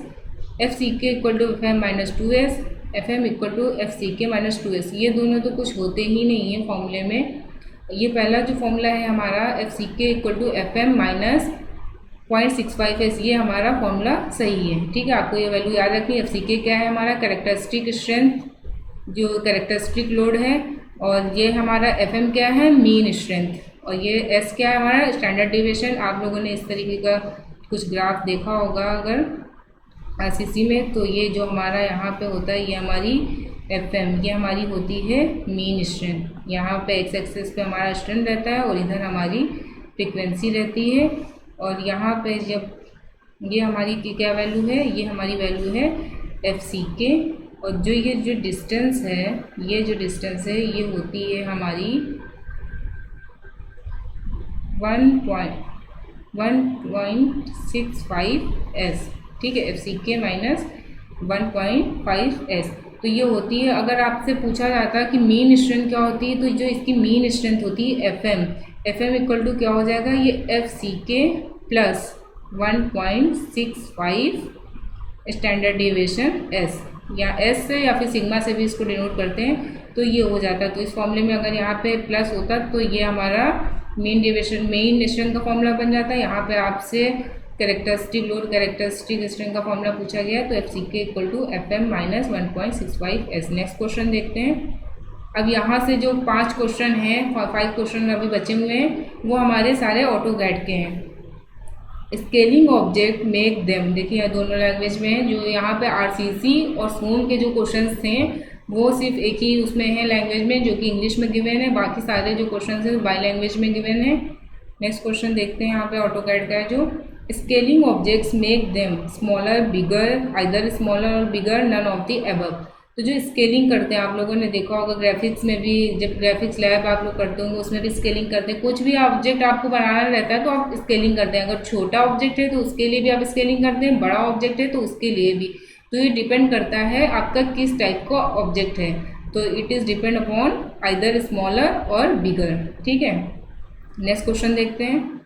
F C K equal to F M minus 2s, F M equal to F C K minus 2s। ये दोनों तो कुछ होते ही नहीं है फॉर्मूले में। ये पहला जो फॉर्मूला है हमारा F C K equal to F M minus 0.65s, ये हमारा फॉर्मूला सही है। ठीक है, आपको ये वैल्यू याद रखनी है। एफ सी के क्या है हमारा कैरेक्टरिस्टिक स्ट्रेंथ, जो कैरेक्टरिस्टिक लोड है, और ये हमारा एफ एम क्या है मीन स्ट्रेंथ, और ये एस क्या है हमारा स्टैंडर्ड डिविएशन। आप लोगों ने इस तरीके का कुछ ग्राफ देखा होगा अगर आरसीसी में, तो ये जो हमारा यहाँ पे होता है ये हमारी एफ एम, ये हमारी होती है मीन स्ट्रेंथ। यहाँ पे एक्स एक्सिस पे हमारा स्ट्रेंथ रहता है और इधर हमारी फ्रिक्वेंसी रहती है। और यहाँ पे जब ये हमारी क्या वैल्यू है, ये हमारी वैल्यू है एफ सी के, और जो ये जो डिस्टेंस है, ये जो डिस्टेंस है ये होती है हमारी 1.65s। ठीक है, F C K minus 1.5s, तो ये होती है। अगर आपसे पूछा जाता कि मीन स्ट्रेंथ क्या होती है, तो जो इसकी मीन स्ट्रेंथ होती है F M, F M equal to क्या हो जाएगा, ये F C K plus 1.65 standard deviation S, या एस से या फिर सिग्मा से भी इसको डिनोट करते हैं, तो ये हो जाता है। तो इस फॉर्मूले में अगर यहाँ पे प्लस होता तो ये हमारा मेन डिविएशन मेन स्ट्रेंथ का फॉर्मूला बन जाता है। यहाँ पे आपसे कैरेक्टरिस्टिक लोड कैरेक्टरिस्टिक स्ट्रेंथ का फॉर्मूला पूछा गया है, तो F C K equal to F M minus 1.65s। Next question देखते हैं। अब यहाँ से जो 5 क्वेश्चन हैं, 5 क्वेश्चन अभी बचे हुए हैं, वो हमारे सारे ऑटोकैड के हैं। स्केलिंग ऑब्जेक्ट मेक देम, देखिए दोनों लैंग्वेज में है। जो यहाँ पे आरसीसी और सोम के जो क्वेश्चंस थे वो सिर्फ एक ही उसमें है लैंग्वेज में, जो कि इंग्लिश में गिवन है। बाकी सारे जो क्वेश्चंस हैं बाय लैंग्वेज में गिवन है। नेक्स्ट क्वेश्चन देखते हैं यहाँ पे ऑटोकैड का है जो scaling objects make them smaller bigger, either smaller और bigger, none of the above. तो जो स्केलिंग करते हैं आप लोगों ने देखा होगा ग्राफिक्स में भी, जब ग्राफिक्स लैब आप लोग करते होंगे उसमें भी स्केलिंग करते हैं। कुछ भी ऑब्जेक्ट आपको बनाना रहता है तो आप स्केलिंग करते हैं। अगर छोटा ऑब्जेक्ट है तो उसके लिए भी आप स्केलिंग करते हैं, बड़ा ऑब्जेक्ट है तो उसके लिए भी। तो ये डिपेंड करता है आपका किस टाइप का ऑब्जेक्ट है, तो it is depend upon either smaller और बिगर। ठीक है, नेक्स्ट क्वेश्चन देखते हैं।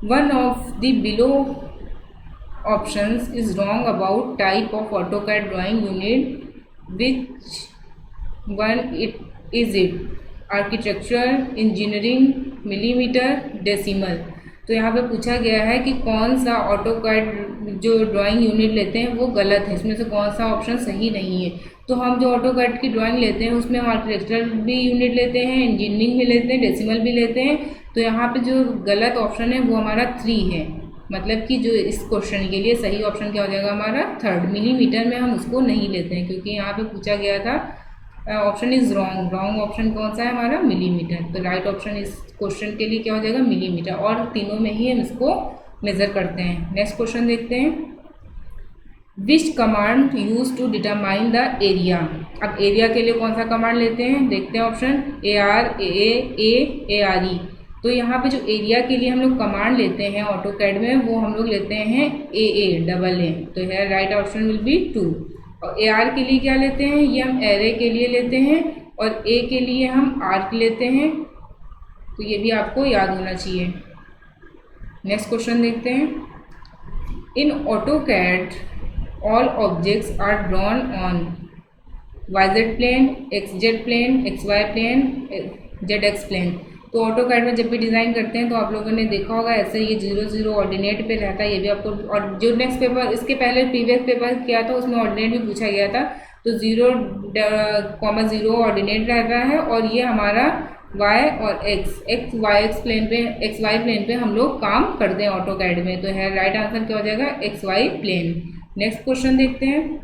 One of the below options is wrong about type of AutoCAD drawing unit. Which one is it? Architecture, engineering, millimeter, decimal। तो यहाँ पे पूछा गया है कि कौन सा AutoCAD जो ड्राइंग यूनिट लेते हैं वो गलत है, इसमें से कौन सा ऑप्शन सही नहीं है। तो हम जो AutoCAD की ड्राइंग लेते हैं उसमें हम आर्किटेक्चरल भी यूनिट लेते हैं, इंजीनियरिंग भी लेते हैं, डेसिमल भी लेते हैं। तो यहाँ पे जो गलत ऑप्शन है वो हमारा 3 है, मतलब कि जो इस क्वेश्चन के लिए सही ऑप्शन क्या हो जाएगा हमारा 3rd। मिलीमीटर में हम उसको नहीं लेते हैं क्योंकि यहाँ पे पूछा गया था option is wrong. Wrong option कौन सा है हमारा मिलीमीटर। तो राइट ऑप्शन इस क्वेश्चन के लिए क्या हो जाएगा मिलीमीटर, और तीनों में ही हम इसको मेज़र करते हैं। नेक्स्ट क्वेश्चन देखते हैं। Which command use to determine the area. अब एरिया के लिए कौन सा कमांड लेते हैं, देखते हैं ऑप्शन AR तो यहाँ पे जो एरिया के लिए हम लोग कमांड लेते हैं ऑटोकैड में वो हम लोग लेते हैं AA। तो है राइट ऑप्शन विल बी 2। और AR के लिए क्या लेते हैं, ये हम एरे के लिए लेते हैं, और A के लिए हम आर्क लेते हैं। तो ये भी आपको याद होना चाहिए। नेक्स्ट क्वेश्चन देखते हैं। In AutoCAD all objects are drawn on YZ plane, XZ plane, XY plane, ZX plane. तो ऑटोकैड में जब भी डिज़ाइन करते हैं तो आप लोगों ने देखा होगा ऐसे ये 0 0 ऑर्डिनेट पे रहता है। ये भी आपको, और जो नेक्स्ट पेपर इसके पहले प्रीवियस पेपर किया था उसमें ऑर्डिनेट भी पूछा गया था। तो 0,0 ऑर्डिनेट रहता है, और ये हमारा y और x y प्लेन पे हम लोग काम करते हैं ऑटोकैड में। तो है राइट आंसर क्या हो जाएगा XY प्लेन। नेक्स्ट क्वेश्चन देखते हैं,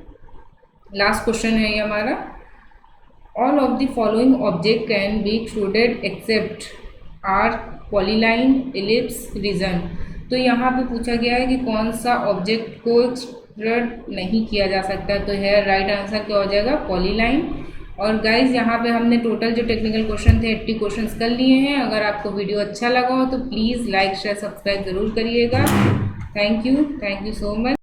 लास्ट क्वेश्चन है ये हमारा। All of the following object can be extruded except arc, polyline, ellipse, region. तो यहाँ पे पूछा गया है कि कौन सा ऑब्जेक्ट को एक्सट्रूड नहीं किया जा सकता। तो है राइट आंसर क्या हो जाएगा पॉलीलाइन। और गाइज यहाँ पे हमने टोटल जो टेक्निकल क्वेश्चन थे 80 क्वेश्चंस कर लिए हैं। अगर आपको वीडियो अच्छा लगा हो तो प्लीज़ लाइक शेयर सब्सक्राइब ज़रूर करिएगा। Thank you so much.